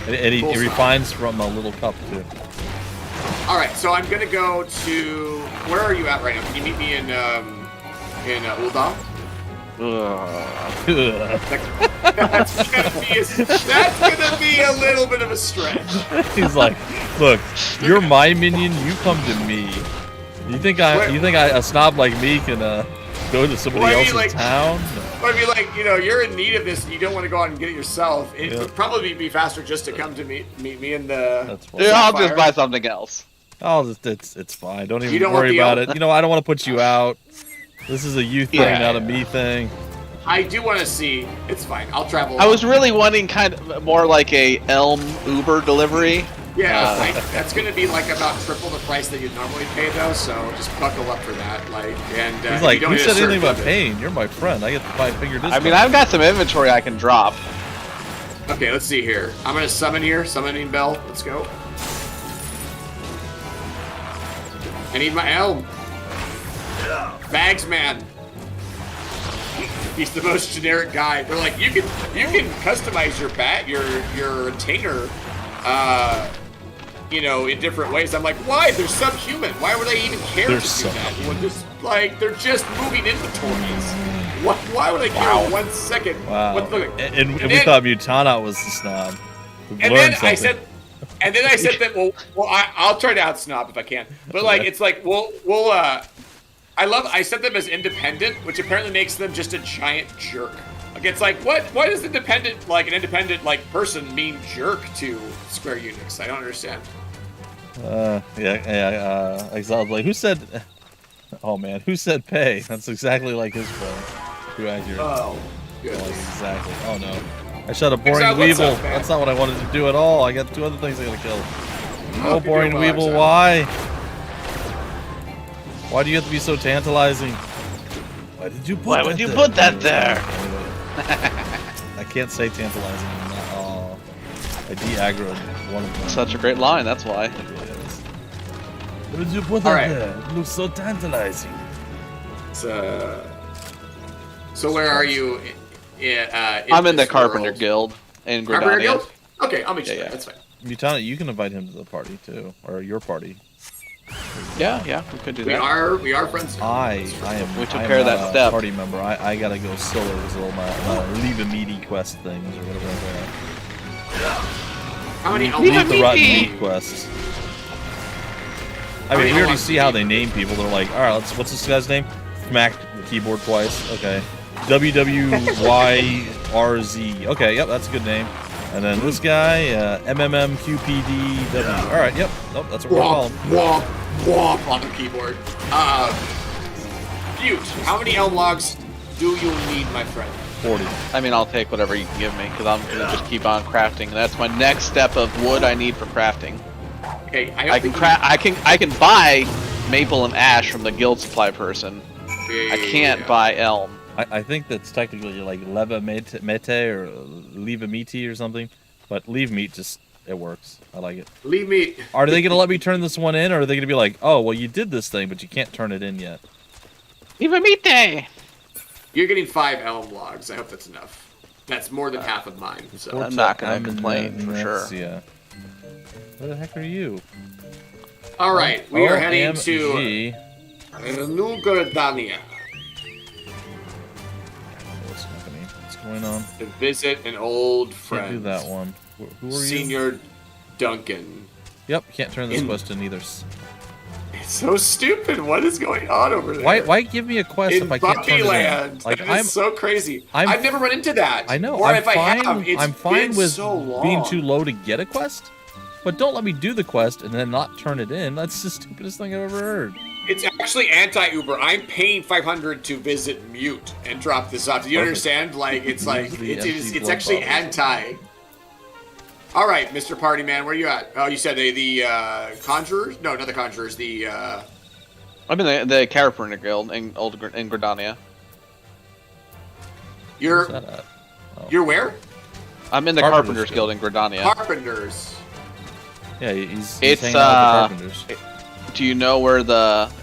And he refines from a little cup, too. Alright, so I'm gonna go to... Where are you at right now? Can you meet me in Uldam? That's gonna be a little bit of a stretch. He's like, look, you're my minion, you come to me. You think a snob like me can go to somebody else's town? I mean, you're in need of this and you don't want to go out and get it yourself. It would probably be faster just to come to meet me in the... I'll just buy something else. It's fine. Don't even worry about it. I don't want to put you out. This is a you thing, not a me thing. I do want to see. It's fine. I'll travel. I was really wanting kind of more like a Elm Uber delivery. Yeah, that's going to be about triple the price that you'd normally pay, though. So just buckle up for that. He's like, who said anything about paying? You're my friend. I get the 5-finger discount. I mean, I've got some inventory I can drop. Okay, let's see here. I'm going to summon here. Summoning bell. Let's go. I need my elm. Bagsman. He's the most generic guy. They're like, you can customize your your retainer, in different ways. I'm like, why? They're subhuman. Why would I even care to do that? They're just moving inventories. What? Why would I care 1 second? Wow. What the, and we thought Mutana was the snob. And then I said that I'll try to outsnob if I can. But like it's like I set them as independent, which apparently makes them just a giant jerk. Like it's like why does an independent person mean jerk to Square Enix? I don't understand. Exiled like who said oh man, who said pay? That's exactly like his friend. Too accurate. Oh, good. Like, exactly. Oh no. I shot a boring Exiled, what's weevil. up, man? That's not what I wanted to do at all. I got 2 other things I gotta kill. Oh, you're boring doing well, weevil, Exiled. why? Why do you have to be so tantalizing? Why did you put Why that would you there? put that there? I can't say tantalizing. Oh, I de-aggroed one of them. Such a great line. That's why. It really is. Why did you put that Alright. there? It looks so tantalizing. So where are you? I'm in the this Carpenter world? Guild in Carpenter Gridania. Guild? Okay, I'll meet you Yeah, there. yeah. That's fine. Mutana, you can invite him to the party too, or your party. Yeah, we could do We that. are friends. I am. We took I am care of not that a step. Party member. I gotta go solo with all my leave a meaty quest things or whatever they're called. How many Leave Eat the meaty. rotten meat quests. I mean, we already see how they name people. They're like, all right, what's this guy's name? Smack the keyboard twice. Okay. WWYRZ. Okay, yep, that's a good name. And then this guy, MMMQPDW. All right, yep, nope, that's what we're calling. Womp, womp on the keyboard. Butte, how many elm logs do you need, my friend? 40. I mean, I'll take whatever you can give me because I'm gonna just keep on crafting. That's my next step of wood I need for crafting. Okay, I can buy maple and ash from the guild supply person. I can't buy elm. I think that's technically like leva mete or leva meti or something, but leave meat just it works. I like it. Leave me. Are they gonna let me turn this one in, or are they gonna be like, oh well, you did this thing, but you can't turn it in yet? Even meat day. You're getting 5 elm logs. I hope that's enough. That's more than half of mine. So I'm not gonna complain for sure. Yeah. Where the heck are you? all right, we are heading to OMG. New Gridania What's happening? What's going on? to visit an old friend. Can't do that one. Who are you? Senior Duncan. Yep, can't turn this quest in either. It's so stupid. What is going on over there? Why give me a quest in if I can't turn it in? Buffyland? Like That is so crazy. I've never run into that. I know. Or I'm if fine. I have, it's I'm fine been with so long. being too low to get a quest, but don't let me do the quest and then not turn it in. That's the stupidest thing I've ever heard. It's actually anti-Uber. I'm paying $500 to visit Mute and drop this off. Do you understand? Like it's like The empty it's blood actually bottles. anti. All right, Mr. Party Man, where you at? Oh, you said the Conjurers? No, not the Conjurers. The I'm in the Carpenter Guild in Gridania. you're Where's that at? you're where? I'm in the Carpenter's Carpenter's Guild in Gridania. Carpenters. Yeah, he's It's, hanging out with the carpenters. Do you know where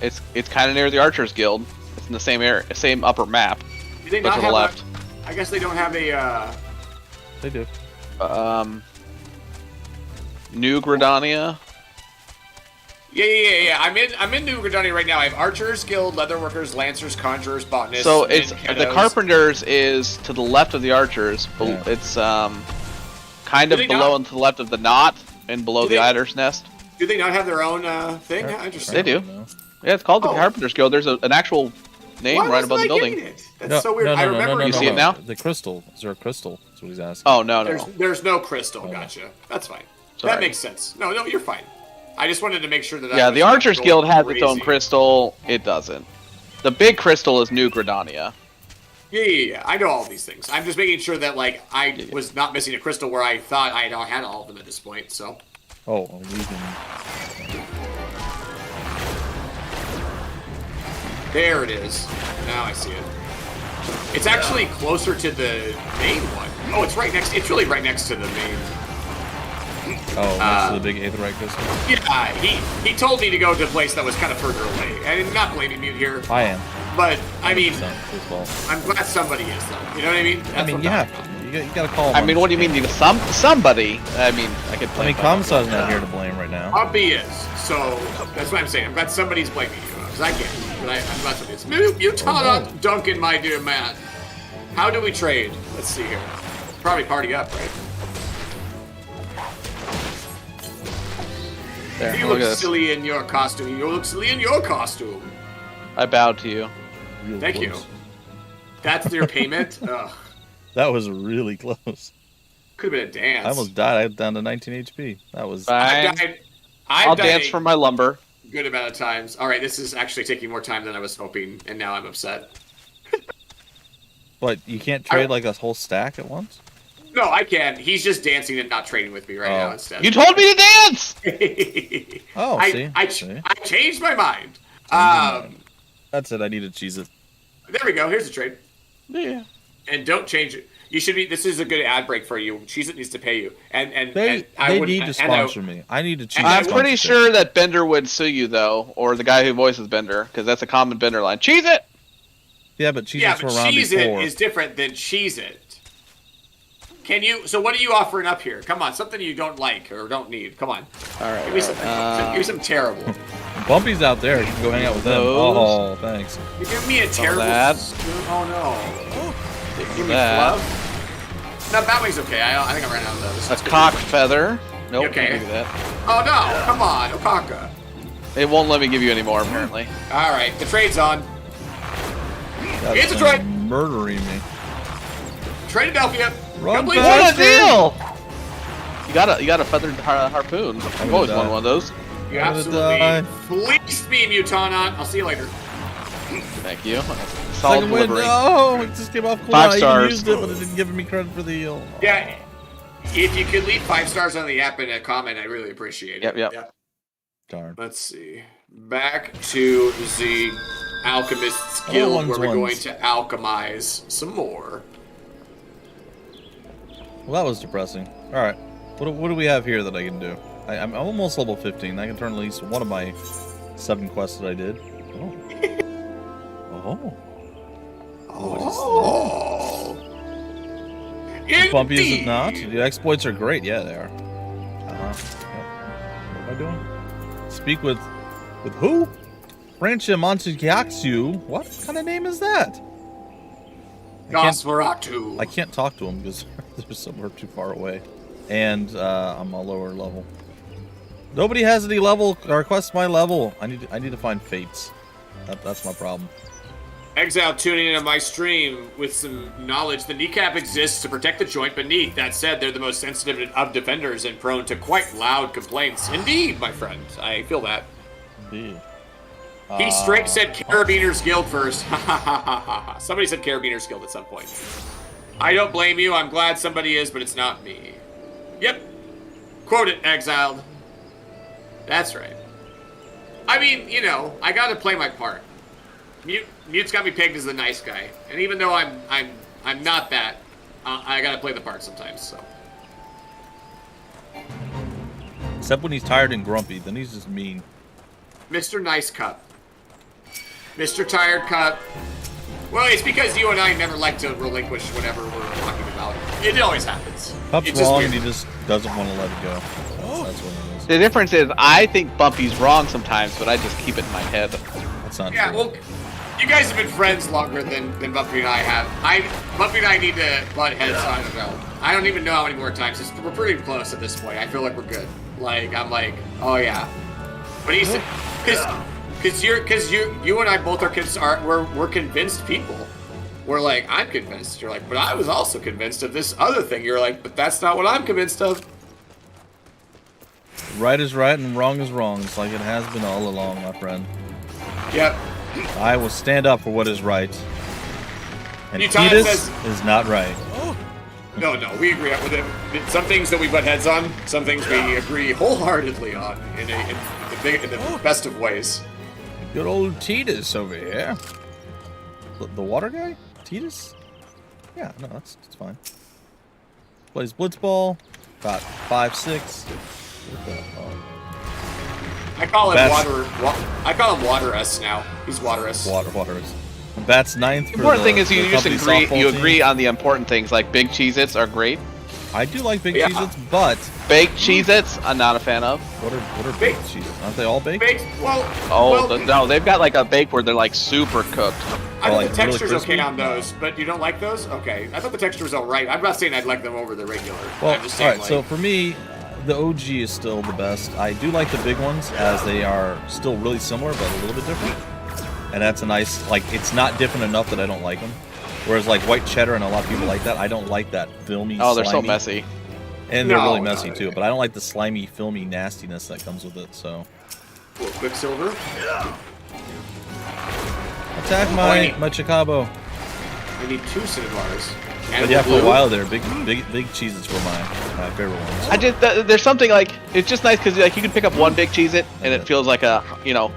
it's kind of near the Archers Guild. It's in the same area, same upper map, Do they but not to the have left. I guess they don't have a. They do. New Gridania. Yeah. I'm in New Gridania right now. I have Archers Guild, Leatherworkers, Lancers, Conjurers, Botanists. So it's the Mancados. Carpenters is to the left of the Archers. Yeah. It's kind Do of they below not- and to the left of the Knot and below Do the they- Eider's Nest. Do they not have their own thing? Interesting. They do. No. Yeah, it's called the Oh. Carpenters Guild. There's an actual name Why right wasn't above the I building. getting it? That's so weird. No, I remember You see it now? The crystal. Is there a crystal? That's what he's asking. Oh no. There's no crystal. Oh. Gotcha. That's fine. Sorry. That makes sense. No, you're fine. I just wanted to make sure that. I Yeah, was the not Archers going Guild has its own crazy. crystal. It doesn't. The big crystal is New Gridania. Yeah. I know all these things. I'm just making sure that like I was not missing a crystal where I thought I had all of them at this point. So. Oh, we can. There it is. Now I see it. It's actually closer to the main one. Oh, it's right next. It's really right next to the main. Oh, next to the big aetherite crystal. Yeah, he told me to go to a place that was kind of further away. I'm not blaming you here, I am. but I mean, 100% his fault. I'm glad somebody is though. You know what I mean? That's I mean, what you I'm have talking to. You gotta call him. I mean, what do you mean? Somebody? I mean, I could. I blame mean, Kamsa's not here to blame right now. about. Hobby is. So that's what I'm saying. I'm glad somebody's blaming you because I can't. but I'm glad somebody is. Mutana Duncan, my dear man. How do we trade? Let's see here. Probably party up, right? There, You look at look this. silly in your costume. You look silly in your costume. I bowed to you. Real Thank you. close. That's their payment? Ugh. That was really close. Could have been a dance. I almost died. I was down to 19 HP. That was. Fine. I've I'll died dance a for my lumber. good amount of times. All right, this is actually taking more time than I was hoping, and now I'm upset. But you can't trade like a whole stack at once? No, I can. He's just dancing and not trading with me right now instead. You told me to dance! Oh, see? I changed my mind. That's it. I need to cheese it. There we go. Here's the trade. Yeah. And don't change it. You should be. This is a good ad break for you. Cheese It needs to pay you. And They I would need to sponsor me. I need to cheese I'm pretty sponsorship. sure that Bender would sue you, though, or the guy who voices Bender, because that's a common Bender line. Cheese it! Yeah, but cheese Yeah, Its but were around Cheese before. It is different than Cheese It. Can you? So what are you offering up here? Come on, something you don't like or don't need. Come on. All right. Give me something. Give me something terrible. Bumpy's out there. You can go hang out with them. Those. Oh, thanks. You give me a terrible. that. Oh no. Give me that. fluff. No, Batwing's okay. I think I ran out of those. A That's good. cock feather. Nope, Okay. can't give you that. Oh no! Come on, Okaka. It won't let me give you any more, apparently. All right, the trade's on. That's It's a trade. murdering me. Tradeadelphia. Run Complete. back. What a deal! You got a feathered harpoon. I've always die. wanted one of those. You I'm gonna absolutely die. fleeced me, Mutana. I'll see you later. Thank you. Solid Second win. delivery. Oh, it just came off cool. 5 I even stars. used it, but it didn't give me credit for the heal. Yeah. If you could leave 5 stars on the app and a comment, I really appreciate it. Yep. Darn. Let's see. Back to the Alchemist's Guild, ones, where we're ones. going to alchemize some more. Well, that was depressing. All right. What do we have here that I can do? I'm almost level 15. I can turn at least one of my 7 quests that I did. Oh. Oh. Bumpy, is it Indeed. not? The exploits are great. Yeah, they are. Yep. What am I doing? Speak with who? Francia Montegiaxu. What kind of name is that? Nosferatu. I can't talk to him because they're somewhere too far away, and I'm a lower level. Nobody has any level or requests my level. I need to find fates. That's my problem. Exile tuning into my stream with some knowledge. The kneecap exists to protect the joint beneath. That said, they're the most sensitive of defenders and prone to quite loud complaints. Indeed, my friend. I feel that. Indeed. He straight said Carabiners Guild first. Somebody said Carabiners Guild at some point. I don't blame you. I'm glad somebody is, but it's not me. Yep. Quote it, Exiled. That's right. I mean, you know, I gotta play my part. Mute's got me pegged as the nice guy, and even though I'm not that, I gotta play the part sometimes. So. Except when he's tired and grumpy, then he's just mean. Mr. Nice Cup. Mr. Tired Cup. Well, it's because you and I never like to relinquish whatever we're talking about. It always happens. Cup's It's just wrong, weird. and he just doesn't want to let it go. That's what it is. The difference is I think Bumpy's wrong sometimes, but I just keep it in my head. That's not Yeah, true. well, you guys have been friends longer than Bumpy and I have. Bumpy and I need to butt heads on it, though. I don't even know how many more times. We're pretty close at this point. I feel like we're good. Like, I'm like, oh yeah. But he's, because you and I both we're convinced people. We're like, I'm convinced. You're like, but I was also convinced of this other thing. You're like, but that's not what I'm convinced of. Right is right and wrong is wrong. It's like it has been all along, my friend. Yep. I will stand up for what is right. And Utah Titus says- is not right. No, we agree with him. Some things that we butt heads on, some things we agree wholeheartedly on in the best of ways. Good old Titus over here. The water guy? Titus? Yeah, no, that's fine. Plays blitzball. Got 5-6. I call him Best. I call him Water S now. He's Water S. Water is. Bats 9th. The important thing is you the just company softball you team. agree on the important things, like big Cheez-Its are great. I do like big Yeah. Cheez-Its, but Baked Cheez-Its, I'm not a fan of. what are Baked. baked Cheez-Its? Aren't they all baked? Baked, well, Oh, well, no, they've got like a bake where they're like super cooked. I thought like, the really texture's okay crispy? on those, but you don't like those? Okay. I thought the texture was alright. I'm not saying I'd like them over the regular. Well, I'm just saying, alright, so for me, the OG is still the best. I do like the big ones, as they are still really similar, but a little bit different. And that's a nice, like, it's not different enough that I don't like them. Whereas, like, white cheddar, and a lot of people like that, I don't like that filmy, Oh, they're so slimy. messy. And they're No, really no, messy, no, too. no. But I don't like the slimy, filmy nastiness that comes with it, so... Cool. Quicksilver. Attack I need- my Chicabo. I need 2 Cinnabars. But yeah, for a while there, big Cheez-Its were my favorite ones. I just there's something like it's just nice because like you can pick up one big Cheez-It and it feels like a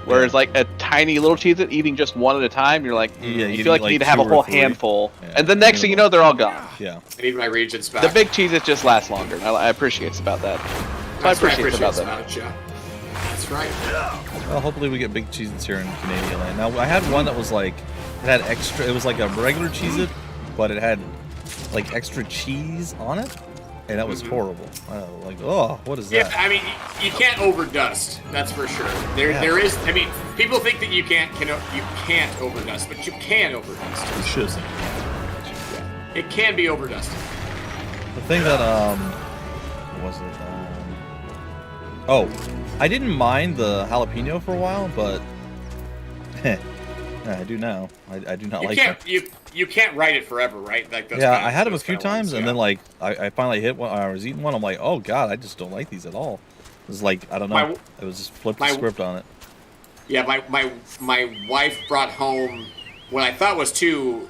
whereas like a tiny little Cheez-It eating just one at a time you're like Yeah, you you'd feel eat, like you need to have a 2 or whole 3. handful Yeah. and the next thing you know they're all gone. Yeah. I need my regions back. The big Cheez-It just lasts longer. And I appreciate about that. So I That's what appreciate about that. about you. That's right. Well, hopefully we get big Cheez-Its here in Canadian land. Now, I had one that was like, it had extra, it was like a regular Cheez-It, but it had like extra cheese on it, and that was horrible. Like, oh, what is Yeah, that? I mean, you can't overdust. That's for sure. Yeah. There is. I mean, people think that you can't overdust, but you can overdust. You should. It can be overdusted. The thing that, what was it? Oh, I didn't mind the jalapeno for a while, but I do now. I do not You like can't. them. You can't write it forever, right? Like those Yeah, kind of- I had them a those few kind of times, ones, and yeah. then like I finally hit one. I was eating one. I'm like, oh god, I just don't like these at all. It was like I don't know. My- it was just flipped the my- script on it. Yeah, my wife brought home what I thought was 2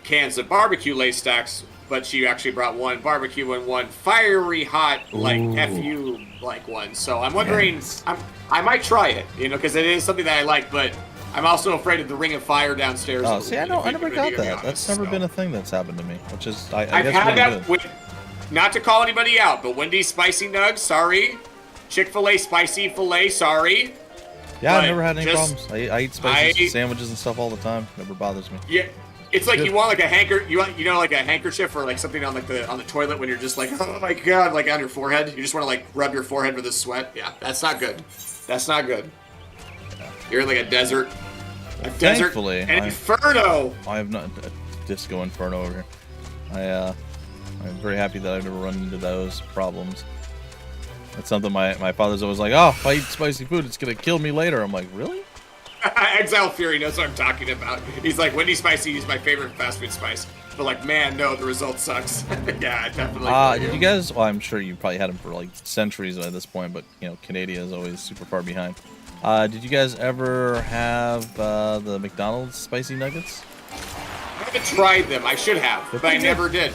cans of barbecue lace stacks, but she actually brought 1 barbecue and 1 fiery hot like Ooh. FU like one. So I'm wondering, Yes. I might try it, because it is something that I like, but I'm also afraid of the ring of fire downstairs. Oh, see, I never got to be that. honest, That's never so. been a thing that's happened to me, which is I I've guess had really that good. with, not to call anybody out, but Wendy's spicy nugs, sorry. Chick-fil-A spicy filet, sorry. Yeah, I've but never had any just- problems. I eat spicy sandwiches and stuff all the time. Never bothers me. Yeah, it's like Good. you want like a like a handkerchief or like something on like on the toilet when you're just like, oh my god, like on your forehead. You just want to like rub your forehead with the sweat. Yeah, that's not good. That's not good. You're in like a desert. A desert. Thankfully, An inferno. I have not Disco Inferno over here. I'm very happy that I've never run into those problems. That's something my father's always like, oh, if I eat spicy food, it's gonna kill me later. I'm like, really? Exile Fury knows what I'm talking about. He's like, Wendy's spicy is my favorite fast food spice. But like, man, no, the result sucks. Yeah, definitely. Did you guys? Well, I'm sure you probably had them for like centuries at this point, but Canada is always super far behind. Did you guys ever have the McDonald's spicy nuggets? I haven't tried them. I should have, They're but I pretty good. never did.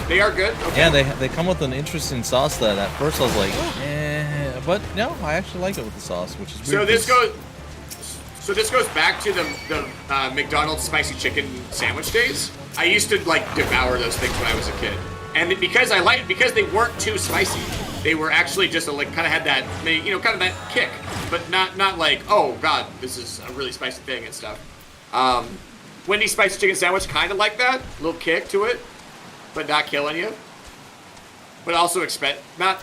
They are good. Okay. Yeah, they come with an interesting sauce that at first I was like, but no, I actually like it with the sauce, which is weird. So this 'cause- goes. So this goes back to the McDonald's spicy chicken sandwich days. I used to like devour those things when I was a kid, and because they weren't too spicy, they were actually just kind of had that kind of that kick, but not like, oh god, this is a really spicy thing and stuff. Wendy's spicy chicken sandwich kind of like that, little kick to it, but not killing you. But also not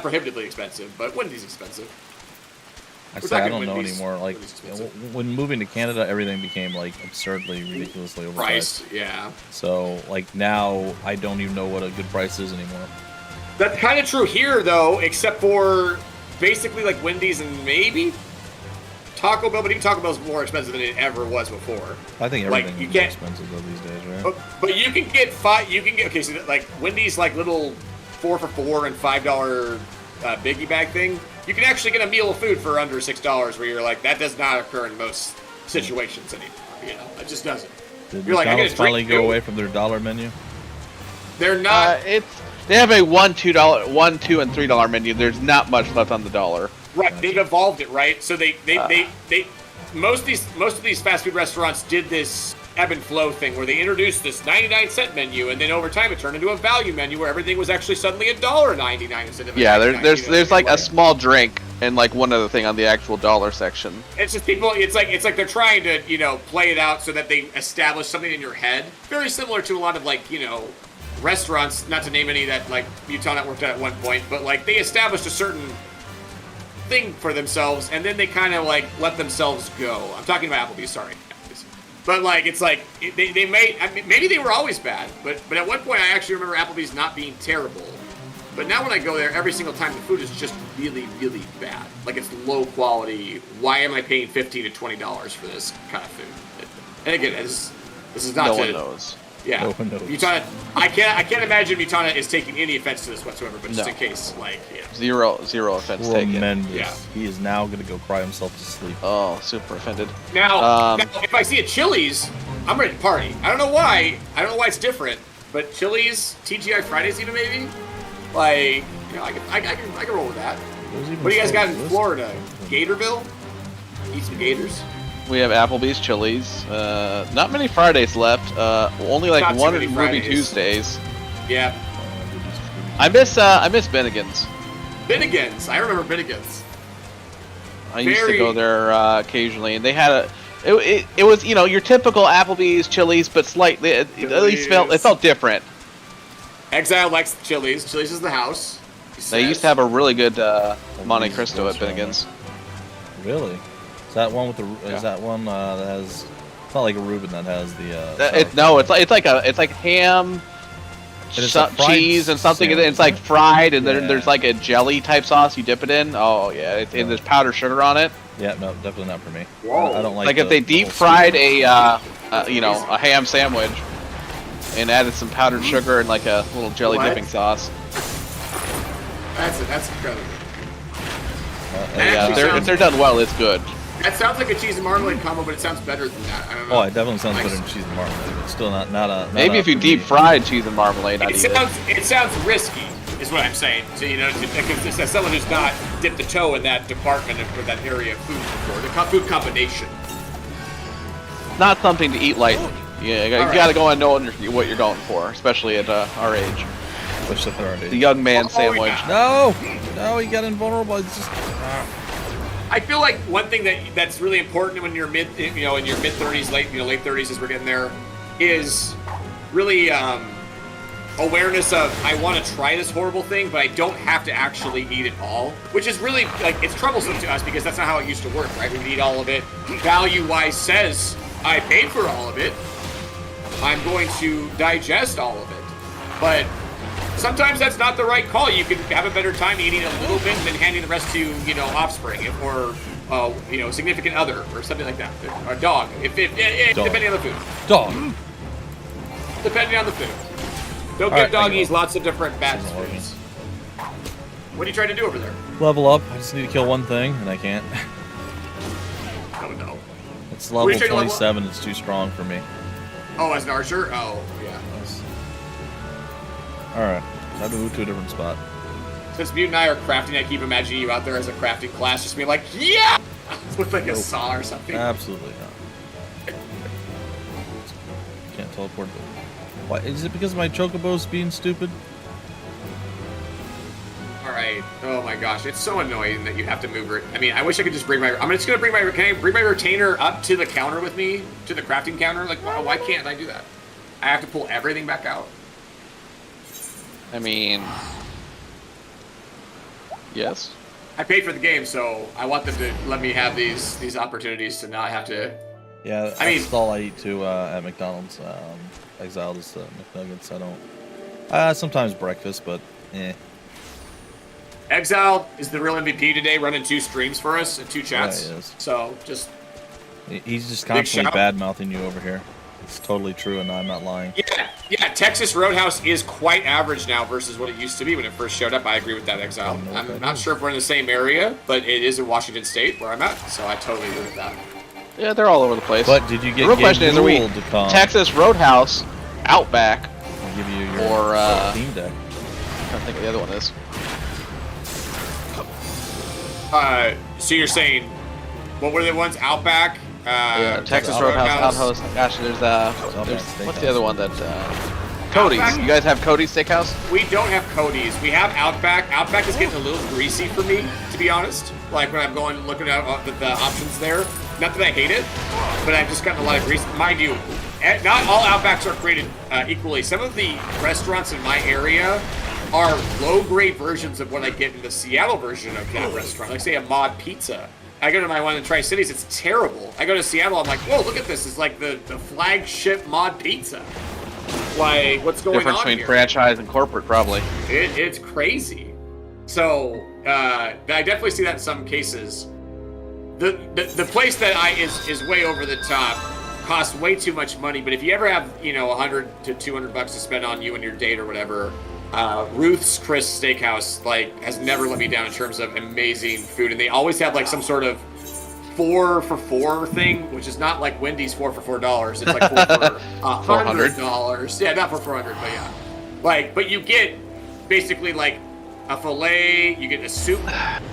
prohibitively expensive, but Wendy's expensive. I We're say I talking don't know Wendy's. anymore. Like Wendy's expensive. when moving to Canada, everything became like absurdly, ridiculously overpriced. Price, yeah. So like now, I don't even know what a good price is anymore. That's kind of true here, though, except for basically like Wendy's and maybe Taco Bell, but even Taco Bell's more expensive than it ever was before. I think Like, everything you is can't- expensive though these days, right? But you can get okay, so like Wendy's like little 4 for $4 and $5 biggie bag thing. You can actually get a meal of food for under $6, where you're like, that does not occur in most situations anymore. It just doesn't. Did You're like, I McDonald's get a drink finally go too. away from their dollar menu? They're not They have a $1, $2, $1, $2, and $3 menu. There's not much left on the dollar. right. They've evolved it, right? So they most of these fast food restaurants did this ebb and flow thing where they introduced this 99-cent menu, and then over time it turned into a value menu where everything was actually suddenly $1.99 instead of a Yeah, 99 there's like a Right. small drink and like one other thing on the actual dollar section. It's just people. It's like they're trying to play it out so that they establish something in your head, very similar to a lot of restaurants, not to name any that like Utah worked at one point, but like they established a certain thing for themselves, and then they kind of like let themselves go. I'm talking about Applebee's, sorry. But like it's like they made. I mean, maybe they were always bad, but at one point I actually remember Applebee's not being terrible. But now when I go there, every single time the food is just really, really bad. Like it's low quality. Why am I paying $15 to $20 for this kind of food? And again, this is not No to. one knows. Yeah, No one knows. Utah. I can't imagine Utah is taking any offense to this whatsoever. But just No. in case, like, yeah. Zero offense taken. Tremendous. Yeah. He is now going to go cry himself to sleep. Oh, super offended. Now, if I see a Chili's, I'm ready to party. I don't know why. I don't know why it's different. But Chili's, TGI Fridays, even maybe. Like, you know, I can roll with that. What do you guys got in Florida? Gatorville? Eat some gators? We have Applebee's, Chili's. Not many Fridays left. Only like Not too one many Ruby Fridays. Tuesdays. Yeah. I miss Bennigan's. Binnigan's. I remember Binnigan's. I used to Very- go there occasionally, and they had it was, you know, your typical Applebee's, Chili's, but slightly at least felt different. Exile likes Chili's. Chili's is the house. They used to have a really good Monte Cristo at Bennigan's. Really? Is that one with the? Yeah. Is that one that has? It's not like a Reuben that has the. No, it's like ham, It is a fried cheese, and something. And then it's like sandwich. fried, and Yeah. then there's like a jelly type sauce you dip it in. Oh yeah, and there's powdered sugar on it. Yeah, no, definitely not for me. Whoa. I don't like. Like if they deep fried a ham sandwich and added some powdered sugar and like a little jelly What? dipping sauce. That's incredible. Yeah, Actually if they're done well, it's good. That sounds like a cheese and marmalade combo, but it sounds better than that. I don't know. Oh, it definitely sounds Nice. better than cheese and marmalade, but still not a. Maybe if you deep fried cheese and marmalade, I'd eat it. It sounds risky, is what I'm saying. So, you know, as someone who's not dipped a toe in that department or that area of food before, the food combination. Not something to eat lightly. Yeah, you All gotta go and know what you're going for, especially at our age. Push the The young man Oh, sandwich. No, he got invulnerable. It's just. I feel like one thing that's really important when you're in your mid 30s, late 30s as we're getting there, is really awareness of I want to try this horrible thing, but I don't have to actually eat it all, which is really like it's troublesome to us because that's not how it used to work, right? We would eat all of it. Value-wise says I paid for all of it. I'm going to digest all of it, but sometimes that's not the right call. You could have a better time eating a little bit than handing the rest to, offspring or, significant other or something like that. Or a dog. Dog. Depending on the food. Dog. Depending on the food. Don't All right, give doggies thank you. lots of different bad Doesn't work. foods. What are you trying to do over there? Level up. I just need to kill one thing, and I can't. Oh, no. It's What are level you trying to level up? 27. It's too strong for me. Oh, as an archer? Oh, yeah. Alright. I'll move to a different spot. Since Mute and I are crafting, I keep imagining you out there as a crafting class, just being like, yeah! With like a Nope. saw or something. Absolutely not. Can't teleport. Why? Is it because my chocobo's being stupid? Alright. Oh my gosh. It's so annoying that you have to move it. I mean, I wish I could just bring my... I'm just going to bring my... Can I bring my retainer up to the counter with me? To the crafting counter? Like, why can't I do that? I have to pull everything back out. I mean, yes. I paid for the game, so I want them to let me have these opportunities to not have to... Yeah, I mean- that's all I eat too at McDonald's. Exiled is McNuggets. I don't. Sometimes breakfast, but Exile is the real MVP today, running 2 streams for us and 2 chats. Yeah, he is. So, just... He's just Big constantly shout. bad mouthing you over here. It's totally true, and I'm not lying. Yeah, Texas Roadhouse is quite average now versus what it used to be when it first showed up. I agree with that, Exile. I don't know what I'm that not is. sure if we're in the same area, but it is in Washington State where I'm at, so I totally agree with that. Yeah, they're all over the place. But did you the get real question is, are we Gabe Newell to come? Texas Roadhouse, Outback? I'll give you your Or, Steam Deck. I don't think the other one is. So you're saying, what were the ones? Outback? Yeah, Texas Outback. Roadhouse, Outhouse. Gosh, there's what's the other one that? Cody's. Outback? You guys have Cody's Steakhouse? We don't have Cody's. We have Outback. Outback is getting a little greasy for me, to be honest. Like when I'm looking at the options there. Not that I hate it, but I've just gotten a lot of grease. Mind you, not all Outbacks are created equally. Some of the restaurants in my area are low-grade versions of what I get in the Seattle version of that restaurant. Like, say, a Mod Pizza. I go to my one in the Tri-Cities, it's terrible. I go to Seattle, I'm like, whoa, look at this. It's like the flagship Mod Pizza. Like, what's going Difference on between here? franchise and corporate, probably. It's crazy. So, I definitely see that in some cases. The place that is way over the top, costs way too much money, but if you ever have, $100 to $200 to spend on you and your date or whatever, Ruth's Chris Steakhouse, has never let me down in terms of amazing food, and they always have, some sort of 4 for $4 thing, which is not like Wendy's 4 for $4. It's like 4 for $100. Yeah, not for $400, but yeah. But you get basically a fillet, you get a soup.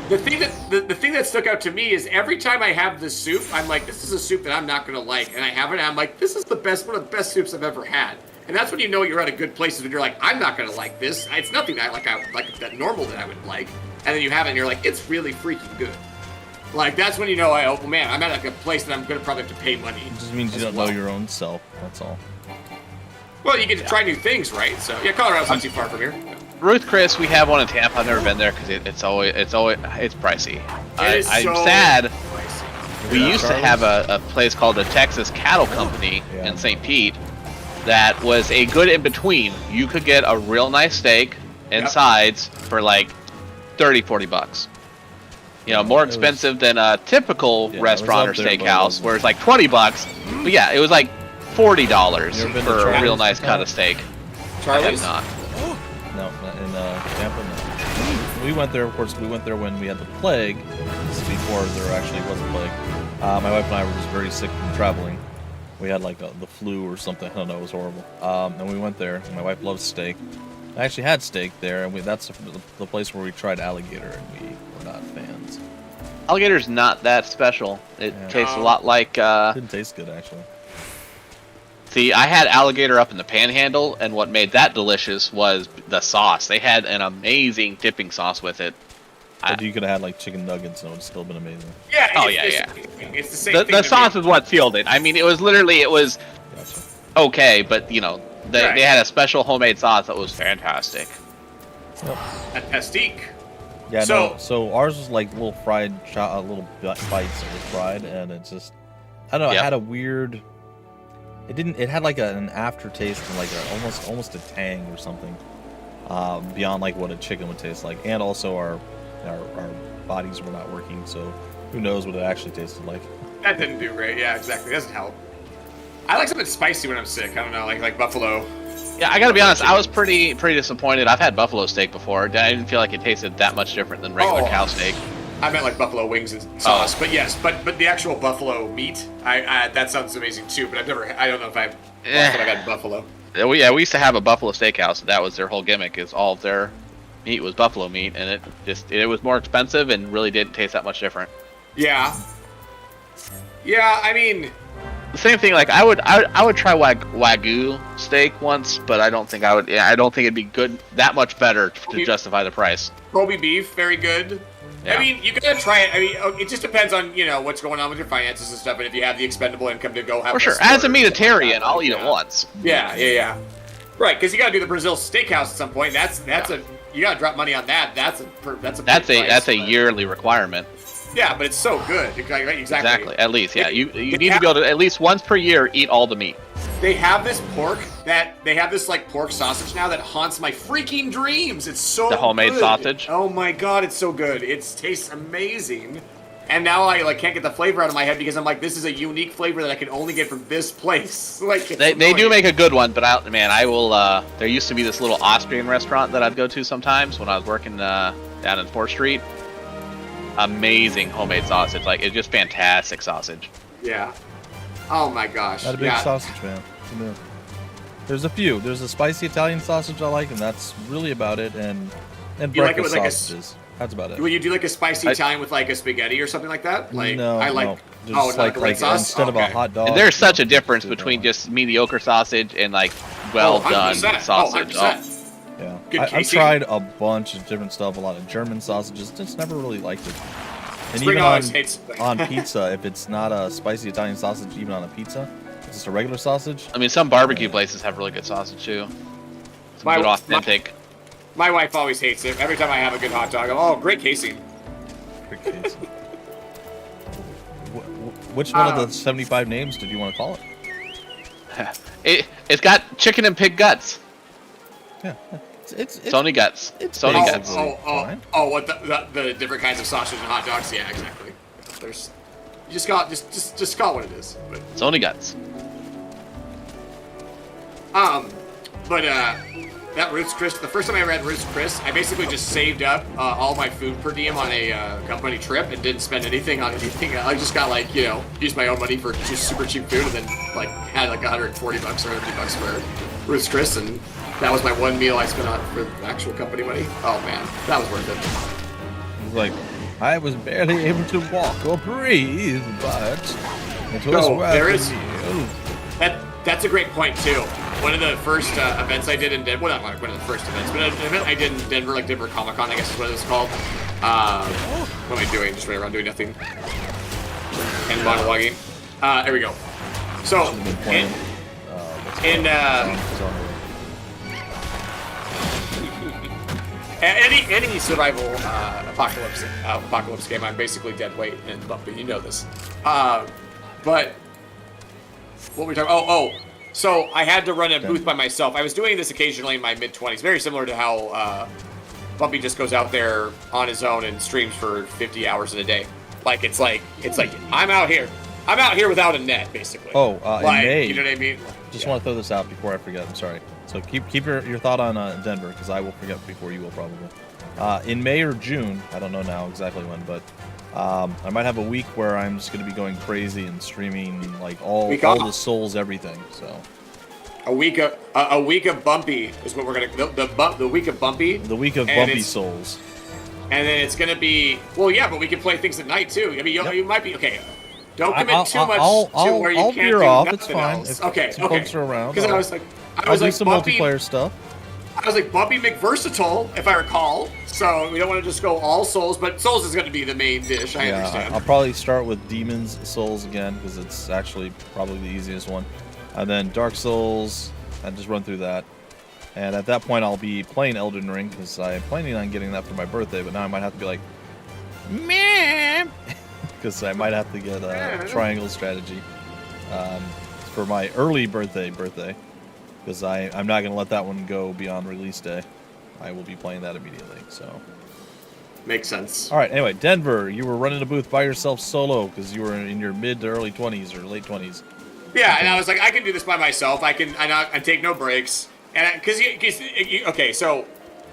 The thing that stuck out to me is every time I have this soup, I'm like, this is a soup that I'm not gonna like, and I have it, and I'm like, this is one of the best soups I've ever had. And that's when you know you're at a good place, when you're like, I'm not gonna like this. It's nothing that I like that normal that I would like. And then you have it, and you're like, it's really freaking good. That's when you know, oh man, I'm at a place that I'm gonna probably have to pay money. It just means you don't know your own self. That's all. Well, you get to try new things, right? So yeah, Colorado's not too far from here. Ruth Chris, we have one in Tampa. I've never been there because it's pricey. I'm sad. Pricey. We used to have a place called the Texas Cattle Company in St. Pete that was a good in between. You could get a real nice steak and sides for $30-$40. More expensive than a typical restaurant or steakhouse, where it's $20. But yeah, it was $40 for a real nice cut of steak. Charlie's? I have not. No, in Tampa, no. We went there, of course, when we had the plague. This is before there actually was a plague. My wife and I were just very sick from traveling. We had the flu or something. I don't know, it was horrible. And we went there, and my wife loves steak. I actually had steak there, and that's the place where we tried alligator, and we were not fans. Alligator's not that special. It tastes a lot like... It didn't taste good, actually. See, I had alligator up in the Panhandle, and what made that delicious was the sauce. They had an amazing dipping sauce with it. But you could have had chicken nuggets, and it would still been amazing. Yeah. It's the same thing. The sauce is what sealed it. I mean, it was Gotcha. okay, but they had a special homemade sauce that was fantastic. Yep. At Pastique. Yeah. So ours was little fried, little bites that was fried, and it just, I don't know. It had a weird. It had an aftertaste and almost a tang or something, beyond what a chicken would taste like. And also our bodies were not working, so who knows what it actually tasted like. That didn't do great. Yeah, exactly. It doesn't help. I like something spicy when I'm sick. I don't know, like buffalo. Yeah, I gotta be honest. I was pretty disappointed. I've had buffalo steak before. I didn't feel like it tasted that much different than regular cow steak. I meant buffalo wings and sauce, but yes, but the actual buffalo meat, I that sounds amazing too. But I don't know if I've had buffalo. We used to have a buffalo steakhouse. That was their whole gimmick. Is all of their meat was buffalo meat, and it was more expensive and really didn't taste that much different. Yeah. Yeah, I mean, the same thing. I would try Wagyu steak once, but I don't think I would. Yeah, I don't think it'd be good that much better to justify the price. Kobe beef, very good. Yeah. I mean, you gotta try it. I mean, it just depends on what's going on with your finances and stuff, and if you have the expendable income to go have. For sure, as a meatitarian, I'll eat it once. Yeah. Right, because you gotta do the Brazil steakhouse at some point. That's you gotta drop money on that. That's a yearly requirement. Yeah, but it's so good. Right, exactly. At least, yeah. You need to be able to at least once per year eat all the meat. They have this pork pork sausage now that haunts my freaking dreams. It's so the homemade good. Sausage. Oh my god, it's so good. It tastes amazing. And now I can't get the flavor out of my head because I'm like, this is a unique flavor that I can only get from this place. They do make a good one, but I will. There used to be this little Austrian restaurant that I'd go to sometimes when I was working down in 4th Street. Amazing homemade sausage. It's just fantastic sausage. Yeah. Oh my gosh. Not a big sausage fan. There's a few. There's a spicy Italian sausage I like, and that's really about it. And breakfast sausages. That's about it. Will you do a spicy Italian with a spaghetti or something like that? No. Just like sauce? Instead of a hot dog. And there's such a difference between just mediocre sausage and well done sausage. Yeah, I've tried a bunch of different stuff, a lot of German sausages, just never really liked it. And even on pizza, if it's not a spicy Italian sausage, even on a pizza, Is this a regular sausage? I mean, some barbecue places have really good sausage too. Some good authentic. My wife always hates it. Every time I have a good hot dog, I'm, oh, great casing. Great casing. Which one of the 75 names did you want to call it? It's got chicken and pig guts. Yeah. It's Sony guts. It's Sony guts. What the different kinds of sausage and hot dogs? Yeah, exactly. There's, you just call it just call it what it is. But Sony guts. That Ruth's Chris, the first time I ever had Ruth's Chris, I basically just saved up all my food per diem on a company trip and didn't spend anything on anything. I just got like, used my own money for just super cheap food and then like had like $140 or $150 for Ruth's Chris, and that was my one meal I spent on for actual company money. Oh man, that was worth it. It was like, I was barely able to walk or breathe, but it was worth the meal. That's a great point too. One of the first events I did in Denver, well, not one of the first events, but an event I did in Denver, like Denver Comic Con, I guess is what it was called. What am I doing? Just running around doing nothing and monologuing. There we go. So, any survival apocalypse game, I'm basically dead weight and bumpy. You know this. But what were we talking? So I had to run a booth by myself. I was doing this occasionally in my mid-20s, very similar to how Bumpy just goes out there on his own and streams for 50 hours in a day. Like it's like I'm out here without a net, basically. In May. You know what I mean? Just want to throw this out before I forget. I'm sorry. So keep your thought on Denver, because I will forget before you will probably. In May or June, I don't know now exactly when, but I might have a week where I'm just going to be going crazy and streaming like all the Souls, everything. So a week of Bumpy is what we're gonna the week of Bumpy. The week of Bumpy Souls. And then it's gonna be but we can play things at night too. I mean, you might be okay. Don't commit too much to where you I'll can't veer do off. nothing It's fine. else. If folks are around. Because I was like some Bumpy, multiplayer stuff. I was like Bumpy McVersatile, if I recall. So we don't want to just go all Souls, but Souls is going to be the main dish. I understand. I'll probably start with Demon's Souls again, because it's actually probably the easiest one, and then Dark Souls, and just run through that. And at that point, I'll be playing Elden Ring, because I'm planning on getting that for my birthday. But now I might have to be like, man, because I might have to get a triangle strategy for my early birthday. Because I'm not going to let that one go beyond release day. I will be playing that immediately, so. Makes sense. All right, anyway, Denver, you were running a booth by yourself solo because you were in your mid to early 20s or late 20s. Yeah, and I was like, I can do this by myself. I take no breaks. And okay, so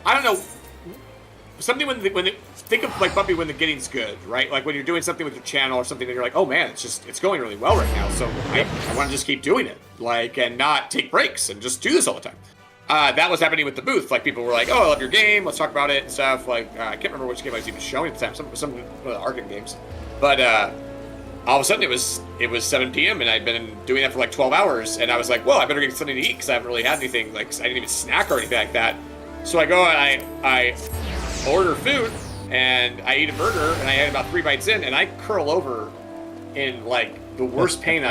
I don't know. Something think of like Bumpy when the getting's good, right? Like when you're doing something with your channel or something and you're like, oh man, it's going really well right now. So I want to just keep doing it, like, and not take breaks and just do this all the time. That was happening with the booth. Like people were like, oh, I love your game. Let's talk about it and stuff. Like I can't remember which game I was even showing at the time. Some of the Arkham games, but all of a sudden it was 7 p.m. and I'd been doing that for like 12 hours, and I was like, well, I better get something to eat because I haven't really had anything. Like I didn't even snack or anything like that. So I go and I order food and I eat a burger and I had about 3 bites in and I curl over in like the worst pain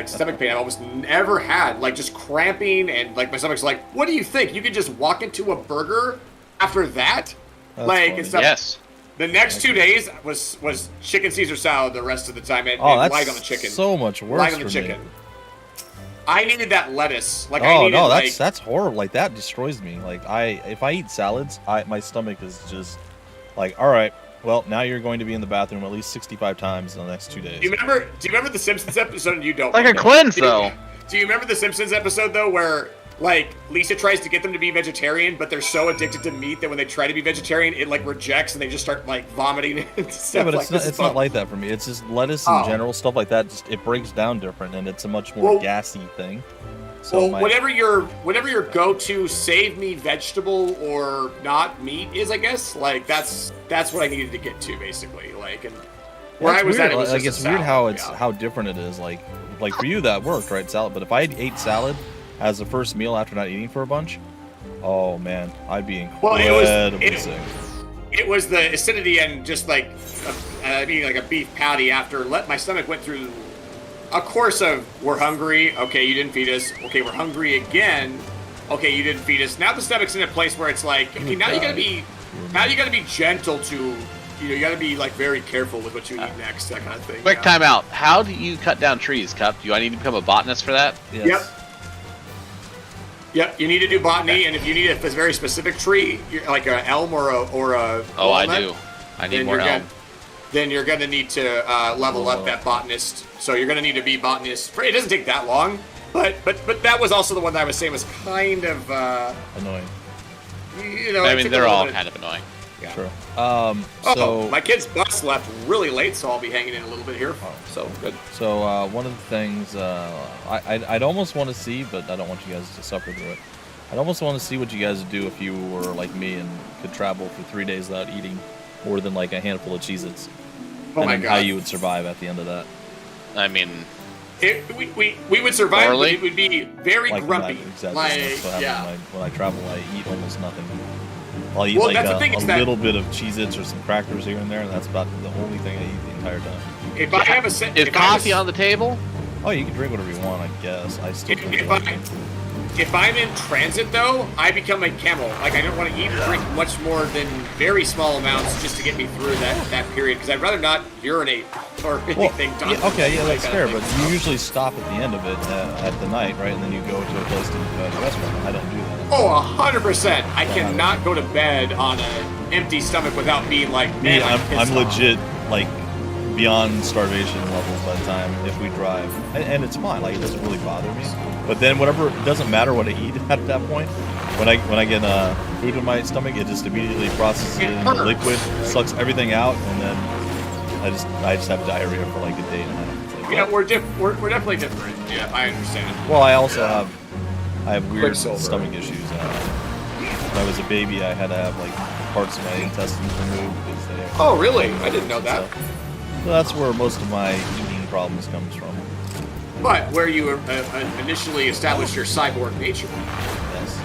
stomach pain I've almost never had, like just cramping, and like my stomach's like, what do you think? You could just walk into a burger after that? That's like funny. and stuff. Yes. The next 2 days was chicken Caesar salad the rest of the time, and that's light on the chicken. So much worse light on the for chicken. me. I needed that lettuce. Like that's horrible. Like that destroys me. Like if I eat salads, my stomach is just like, all right, well, now you're going to be in the bathroom at least 65 times in the next 2 days. Do you remember the Simpsons episode? And you don't. Like a cleanse, though. Do you remember the Simpsons episode though, where like Lisa tries to get them to be vegetarian, but they're so addicted to meat that when they try to be vegetarian, it like rejects and they just start like vomiting and stuff. Yeah, but it's not like that for me. It's just lettuce in general, stuff like that. Just it breaks down different, and it's a much more gassy thing. So whatever your go-to save me vegetable or not meat is, I guess, like that's what I needed to get to basically. Like, and where I was weird. at, it was like just it's weird how different it is. Like for you that worked, right? Salad. But if I ate salad as the first meal after not eating for a bunch, oh man, I'd be incredibly sick. It was the acidity and just like eating like a beef patty after my stomach went through a course of we're hungry. Okay, you didn't feed us. Okay, we're hungry again. Okay, you didn't feed us. Now the stomach's in a place where it's like, okay, now you gotta be gentle to, you gotta be like very careful with what you eat next, that kind of thing. Quick timeout. How do you cut down trees, Cup? Do I need to become a botanist for that? Yes. Yep, you need to do botany, and if you need a very specific tree, like an elm or a Oh, walnut, I do. I need more elm. Then you're gonna need to level up that botanist. So you're gonna need to be botanist. It doesn't take that long, but that was also the one that I was saying was kind of Annoying. I mean, they're all kind of annoying. Yeah. True. So my kid's bus left really late, so I'll be hanging in a little bit here. So good. So one of the things I'd almost want to see, but I don't want you guys to suffer through it. I'd almost want to see what you guys would do if you were like me and could travel for 3 days without eating more than like a handful of Cheez-Its. Oh my and god! How you would survive at the end of that? I mean, we would survive, but it would be very like grumpy. Exactly. When I travel, I eat almost nothing. I'll eat Well, that's the thing, a is that- little bit of Cheez-Its or some crackers here and there, and that's about the only thing I eat the entire time. If I have a set, is coffee on the table? Oh, you can drink whatever you want, I guess. I still don't If I'm in transit, though, I become a camel. Like, I don't want to eat or drink much more than very small amounts just to get me through that period, because I'd rather not urinate or anything. That's fair, but you usually stop at the end of it at the night, right? And then you go to a place to the restaurant. I don't do that. Oh, 100%. I cannot go to bed on an empty stomach without being like, man, I'm legit, like, beyond starvation levels by the time if we drive. And it's fine, like, it doesn't really bother me. But then whatever, it doesn't matter what I eat at that point. When I get food in my stomach, it just immediately processes it into liquid, sucks everything out, and then I just have diarrhea for like a day and a half. Like, yeah, we're definitely different. Yeah, I understand. Well, I also have weird stomach issues. When I was a baby, I had to have like parts of my intestines removed because they. Oh, really? I didn't know that. So that's where most of my eating problems comes from. But where you initially established your cyborg nature. Yes.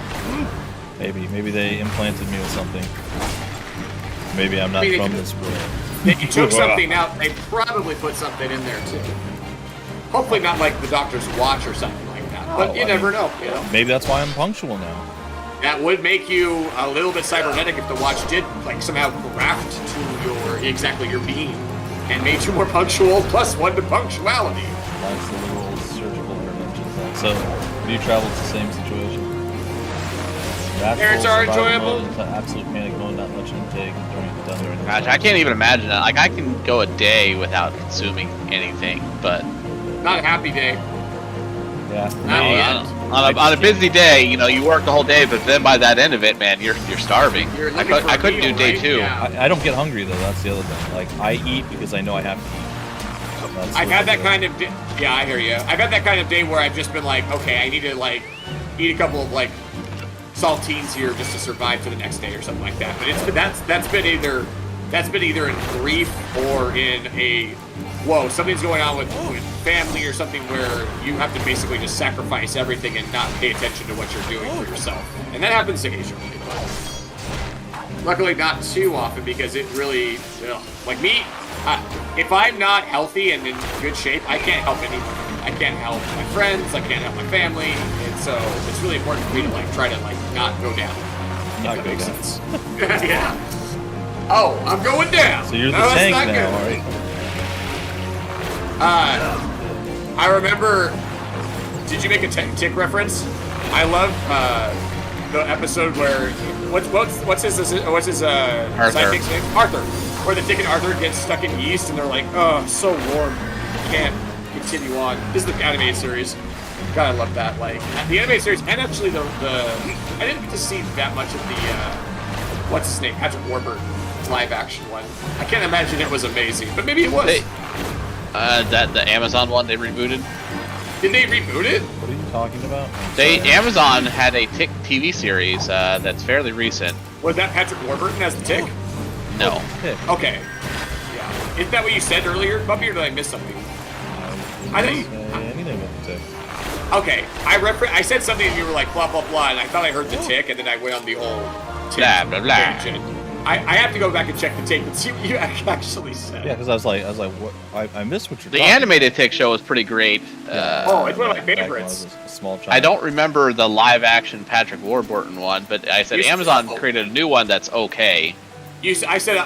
Maybe they implanted me with something. Maybe I'm not from this world. If you took something out, they probably put something in there too. Hopefully not like the doctor's watch or something like that. But you never know. You know. Maybe that's why I'm punctual now. That would make you a little bit cybernetic if the watch did like somehow graft to your being and made you more punctual, +1 to punctuality. That's the little surgical interventions. So, do you travel to the same situation? Parents are enjoyable. Absolute panic mode, not much intake during the Gosh, I can't even imagine that. Like, I can go a day without consuming anything, but not a happy day. Yeah. On a busy day, you work the whole day, but then by that end of it, man, you're starving. I couldn't do day 2. Yeah. I don't get hungry though. That's the other thing. Like, I eat because I know I have to eat. I've had that kind of day. Yeah, I hear you. I've had that kind of day where I've just been like, okay, I need to like eat a couple of like saltines here just to survive for the next day or something like that. But that's been either in grief or in a something's going on with family or something where you have to basically just sacrifice everything and not pay attention to what you're doing for yourself. And that happens occasionally. Luckily not too often because it really, like me, if I'm not healthy and in good shape, I can't help anything. I can't help my friends, I can't help my family, and so it's really important for me to like try to like not go down. If that makes sense. Yeah. Oh, I'm going down. So you're the tank now, alright? I remember. Did you make a tick reference? I love the episode where what's his sidekick's name? Arthur. Where the Tick and Arthur get stuck in yeast and they're like, oh, so warm, can't continue on. This is the animated series. God, I love that. Like the animated series, and actually the I didn't get to see that much of the what's his name, Patrick Warburton live action one. I can't imagine it was amazing, but maybe it was. The Amazon one they rebooted. Did they reboot it? What are you talking about? Amazon had a Tick TV series that's fairly recent. Was that Patrick Warburton as the Tick? No. Okay. Yeah. Isn't that what you said earlier, Bumpy, or did I miss something? I didn't say anything about the Tick. Okay. I said something and you were like blah blah blah, and I thought I heard the Tick, and then I went on the old Tick blah blah blah. tangent. I have to go back and check the tape and see what you actually said. Yeah, because I was like, what? I missed what you're. The talking animated Tick show was pretty great. Oh, it's one of my back when I favorites. was a small child. I don't remember the live action Patrick Warburton one, but I said Amazon created a new one that's okay. I said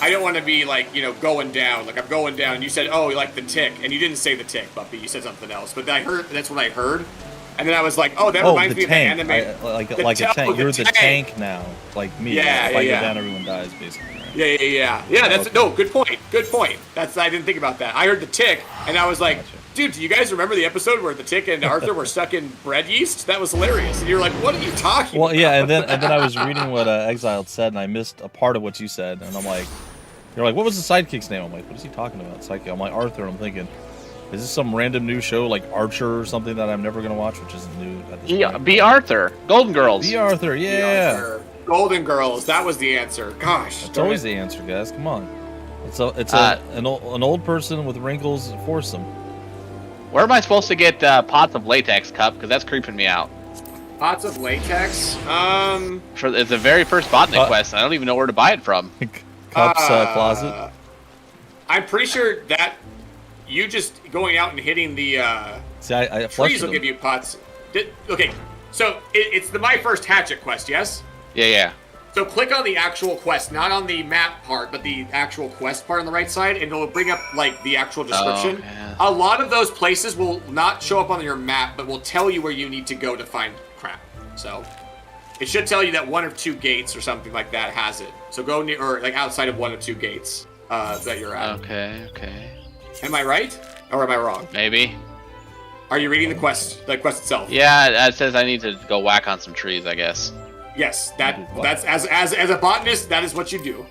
I don't want to be like, going down. Like I'm going down. And you said, oh, you like the Tick, and you didn't say the Tick, Bumpy. You said something else. But that's what I heard. And then I was like, oh, that reminds me of the anime. Like a tank. You're the tank now, like me. Yeah, if I go down, everyone dies, basically. Right? Yeah. That's no good point. Good point. I didn't think about that. I heard the Tick, and I was like, dude, do you guys remember the episode where the Tick and Arthur were stuck in bread yeast? That was hilarious. And you're like, what are you talking about? Well, yeah, and then I was reading what Exiled said, and I missed a part of what you said, and I'm like, you're like, what was the sidekick's name? I'm like, what is he talking about? Sidekick. I'm like, Arthur. And I'm thinking, is this some random new show like Archer or something that I'm never gonna watch, which isn't new at this point? Be Arthur. Golden Girls. Be Arthur, yeah. Be Arthur. Golden Girls. That was the answer. Gosh. That's always the answer, guys. Come on. It's an old person with wrinkles foursome. Where am I supposed to get pots of latex, Cup? Because that's creeping me out. Pots of latex? It's the very first botany quest, and I don't even know where to buy it from. Cup's closet. I'm pretty sure that you just going out and hitting the See, I trees will give you pots. Okay, so it's the My First Hatchet quest, yes? Yeah. So click on the actual quest, not on the map part, but the actual quest part on the right side, and it'll bring up like the actual description. A lot of those places will not show up on your map, but will tell you where you need to go to find crap. So it should tell you that one of two gates or something like that has it. So go near, or like outside of one of two gates that you're at. Okay. Am I right, or am I wrong? Maybe. Are you reading the quest itself? Yeah, it says I need to go whack on some trees, I guess. Yes, that's as a botanist, that is what you do.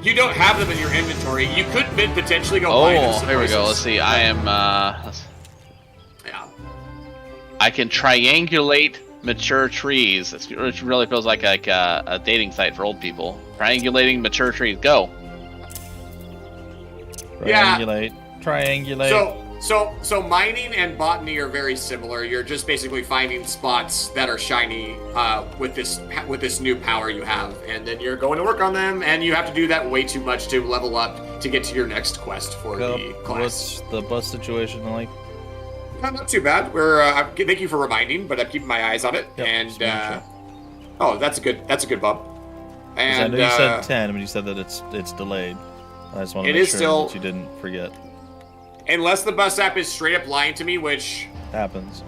You don't have them in your inventory. You could potentially go buy them. Oh, here we go. Let's see. I am. Yeah. I can triangulate mature trees. It really feels like a dating site for old people. Triangulating mature trees. Go. Triangulate. So mining and botany are very similar. You're just basically finding spots that are shiny with this new power you have, and then you're going to work on them. And you have to do that way too much to level up to get to your next quest for the class. What's the bus situation like? Not too bad. Thank you for reminding, but I'm keeping my eyes on it. Yep, and that's a good bump. And I know you said 10, but you said that it's delayed. I just want to make sure that you didn't forget. Unless the bus app is straight up lying to me, which happens.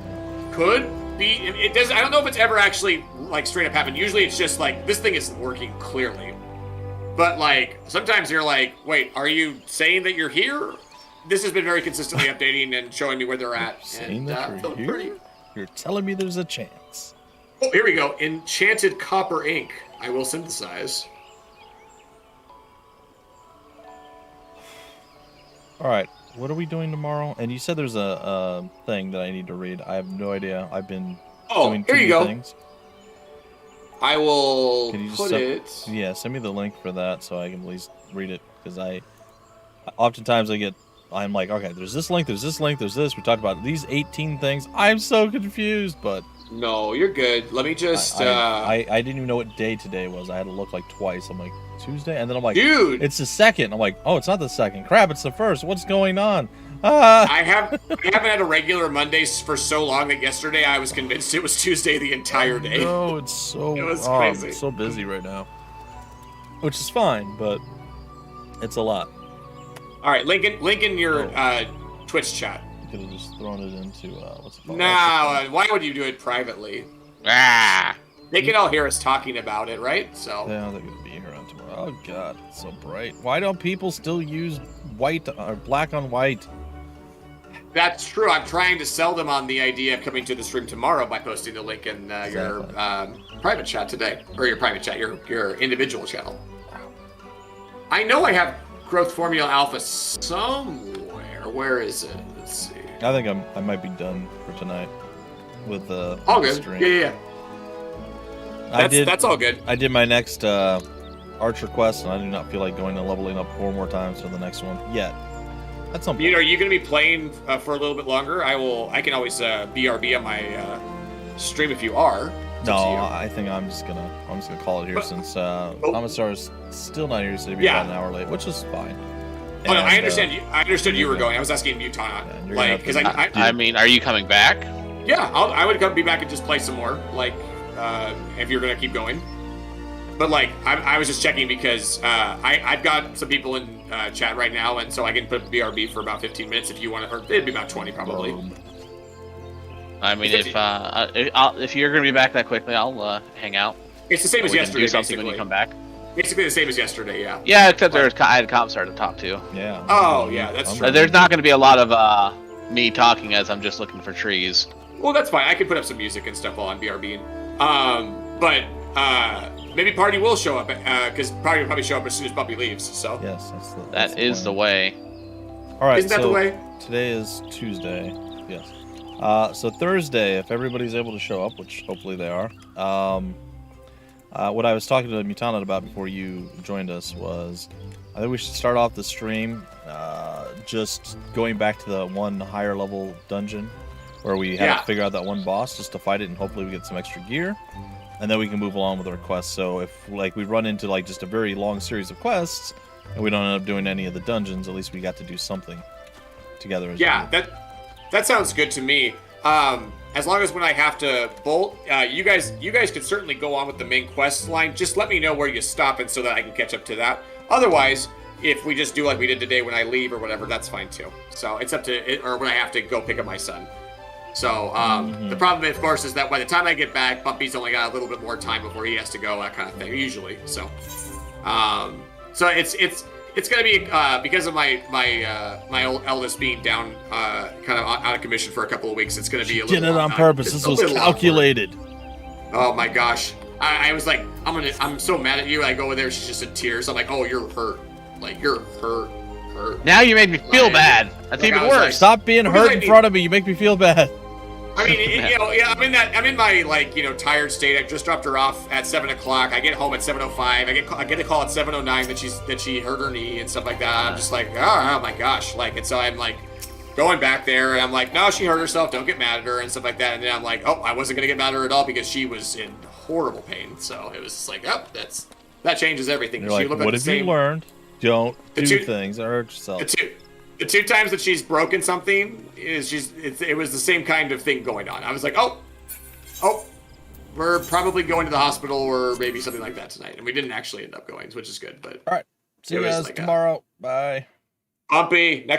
Could be. It does. I don't know if it's ever actually like straight up happened. Usually it's just like this thing isn't working clearly. But like sometimes you're like, wait, are you saying that you're here? This has been very consistently updating and showing me where they're at. Saying that you're here? You're telling me there's a chance. Oh, here we go. Enchanted copper ink. I will synthesize. All right. What are we doing tomorrow? And you said there's a thing that I need to read. I have no idea. I've been doing here you go. Things. I will put it. Yeah, send me the link for that so I can at least read it. Because oftentimes I'm like, okay, there's this link, there's this. We talked about these 18 things. I'm so confused, but... No, you're good. Let me just... I didn't even know what day today was. I had to look like twice. I'm like, Tuesday? And then I'm like, dude, it's the second. I'm like, oh, it's not the second. Crap, it's the first. What's going on? I haven't had a regular Monday for so long that yesterday I was convinced it was Tuesday the entire day. No, it was crazy. I'm so busy right now. Which is fine, but it's a lot. All right, link in your Twitch chat. You could have just thrown it into what's it called? No, why would you do it privately? They can all hear us talking about it, right? So yeah, they're gonna be here on tomorrow. Oh god, it's so bright. Why don't people still use white or black on white? That's true. I'm trying to sell them on the idea of coming to the stream tomorrow by posting the link in your private chat today, or your private chat, your individual channel. I know I have Growth Formula Alpha somewhere. Where is it? Let's see. I think I might be done for tonight with the all good. Stream. Yeah. That's all good. I did my next Archer quest, and I do not feel like going and leveling up 4 more times for the next one yet. That's something. Are you going to be playing for a little bit longer? I can always BRB on my stream if you are. No, No, I think I'm just gonna call it here since Commissar is still not here. He said he'd be about an hour late, which is fine. Oh no, I understand. I understood you were going. I was asking Utah, like, because I mean, are you coming back? Yeah, I would be back and just play some more, like, if you're gonna keep going. But like, I was just checking because I've got some people in chat right now, and so I can put BRB for about 15 minutes if you want to, or it'd be about 20 probably. I mean, if you're gonna be back that quickly, I'll hang out. It's the same as yesterday. Do something when you come back. Basically the same as yesterday, yeah. Yeah, except I had a Commissar to talk to. Yeah. Oh yeah, that's true. There's not going to be a lot of me talking as I'm just looking for trees. Well, that's fine. I can put up some music and stuff while I'm BRBing. But maybe Party will show up because Party will probably show up as soon as Puppy leaves. So yes, that is the way. All right. Isn't that the way? Today is Tuesday. Yes. So Thursday, if everybody's able to show up, which hopefully they are. What I was talking to Mutanit about before you joined us was, I think we should start off the stream just going back to the one higher level dungeon where we had to figure out that one boss just to fight it, and hopefully we get some extra gear, and then we can move along with our quests. So if like we run into like just a very long series of quests and we don't end up doing any of the dungeons, at least we got to do something together. That sounds good to me. As long as when I have to bolt, you guys could certainly go on with the main quest line. Just let me know where you stop, and so that I can catch up to that. Otherwise, if we just do like we did today when I leave or whatever, that's fine too. So it's up to it, or when I have to go pick up my son. So the problem, of course, is that by the time I get back, Bumpy's only got a little bit more time before he has to go, that kind of thing, usually. So, so it's gonna be because of my old eldest being down, kind of out of commission for a couple of weeks. It's gonna be a little. Did it on purpose. This was calculated. Oh my gosh! I was like, I'm so mad at you. I go over there, she's just in tears. I'm like, oh, you're hurt. Like you're hurt. Now you make me feel bad. That's even worse. Like, stop being hurt in front of me. You make me feel bad. I mean, I'm in my like, tired state. I just dropped her off at 7 o'clock. I get home at 7:05. I get a call at 7:09 that she hurt her knee and stuff like that. I'm just like, oh my gosh, like, and so I'm like going back there, and I'm like, no, she hurt herself. Don't get mad at her and stuff like that. And then I'm like, oh, I wasn't gonna get mad at her at all because she was in horrible pain. So it was just like, oh, that changes everything. You're like, what have you learned? Don't do things that hurt yourself. The two times that she's broken something it was the same kind of thing going on. I was like, oh, we're probably going to the hospital or maybe something like that tonight, and we didn't actually end up going, which is good. But all right, see you guys tomorrow. Bye. Bumpy, next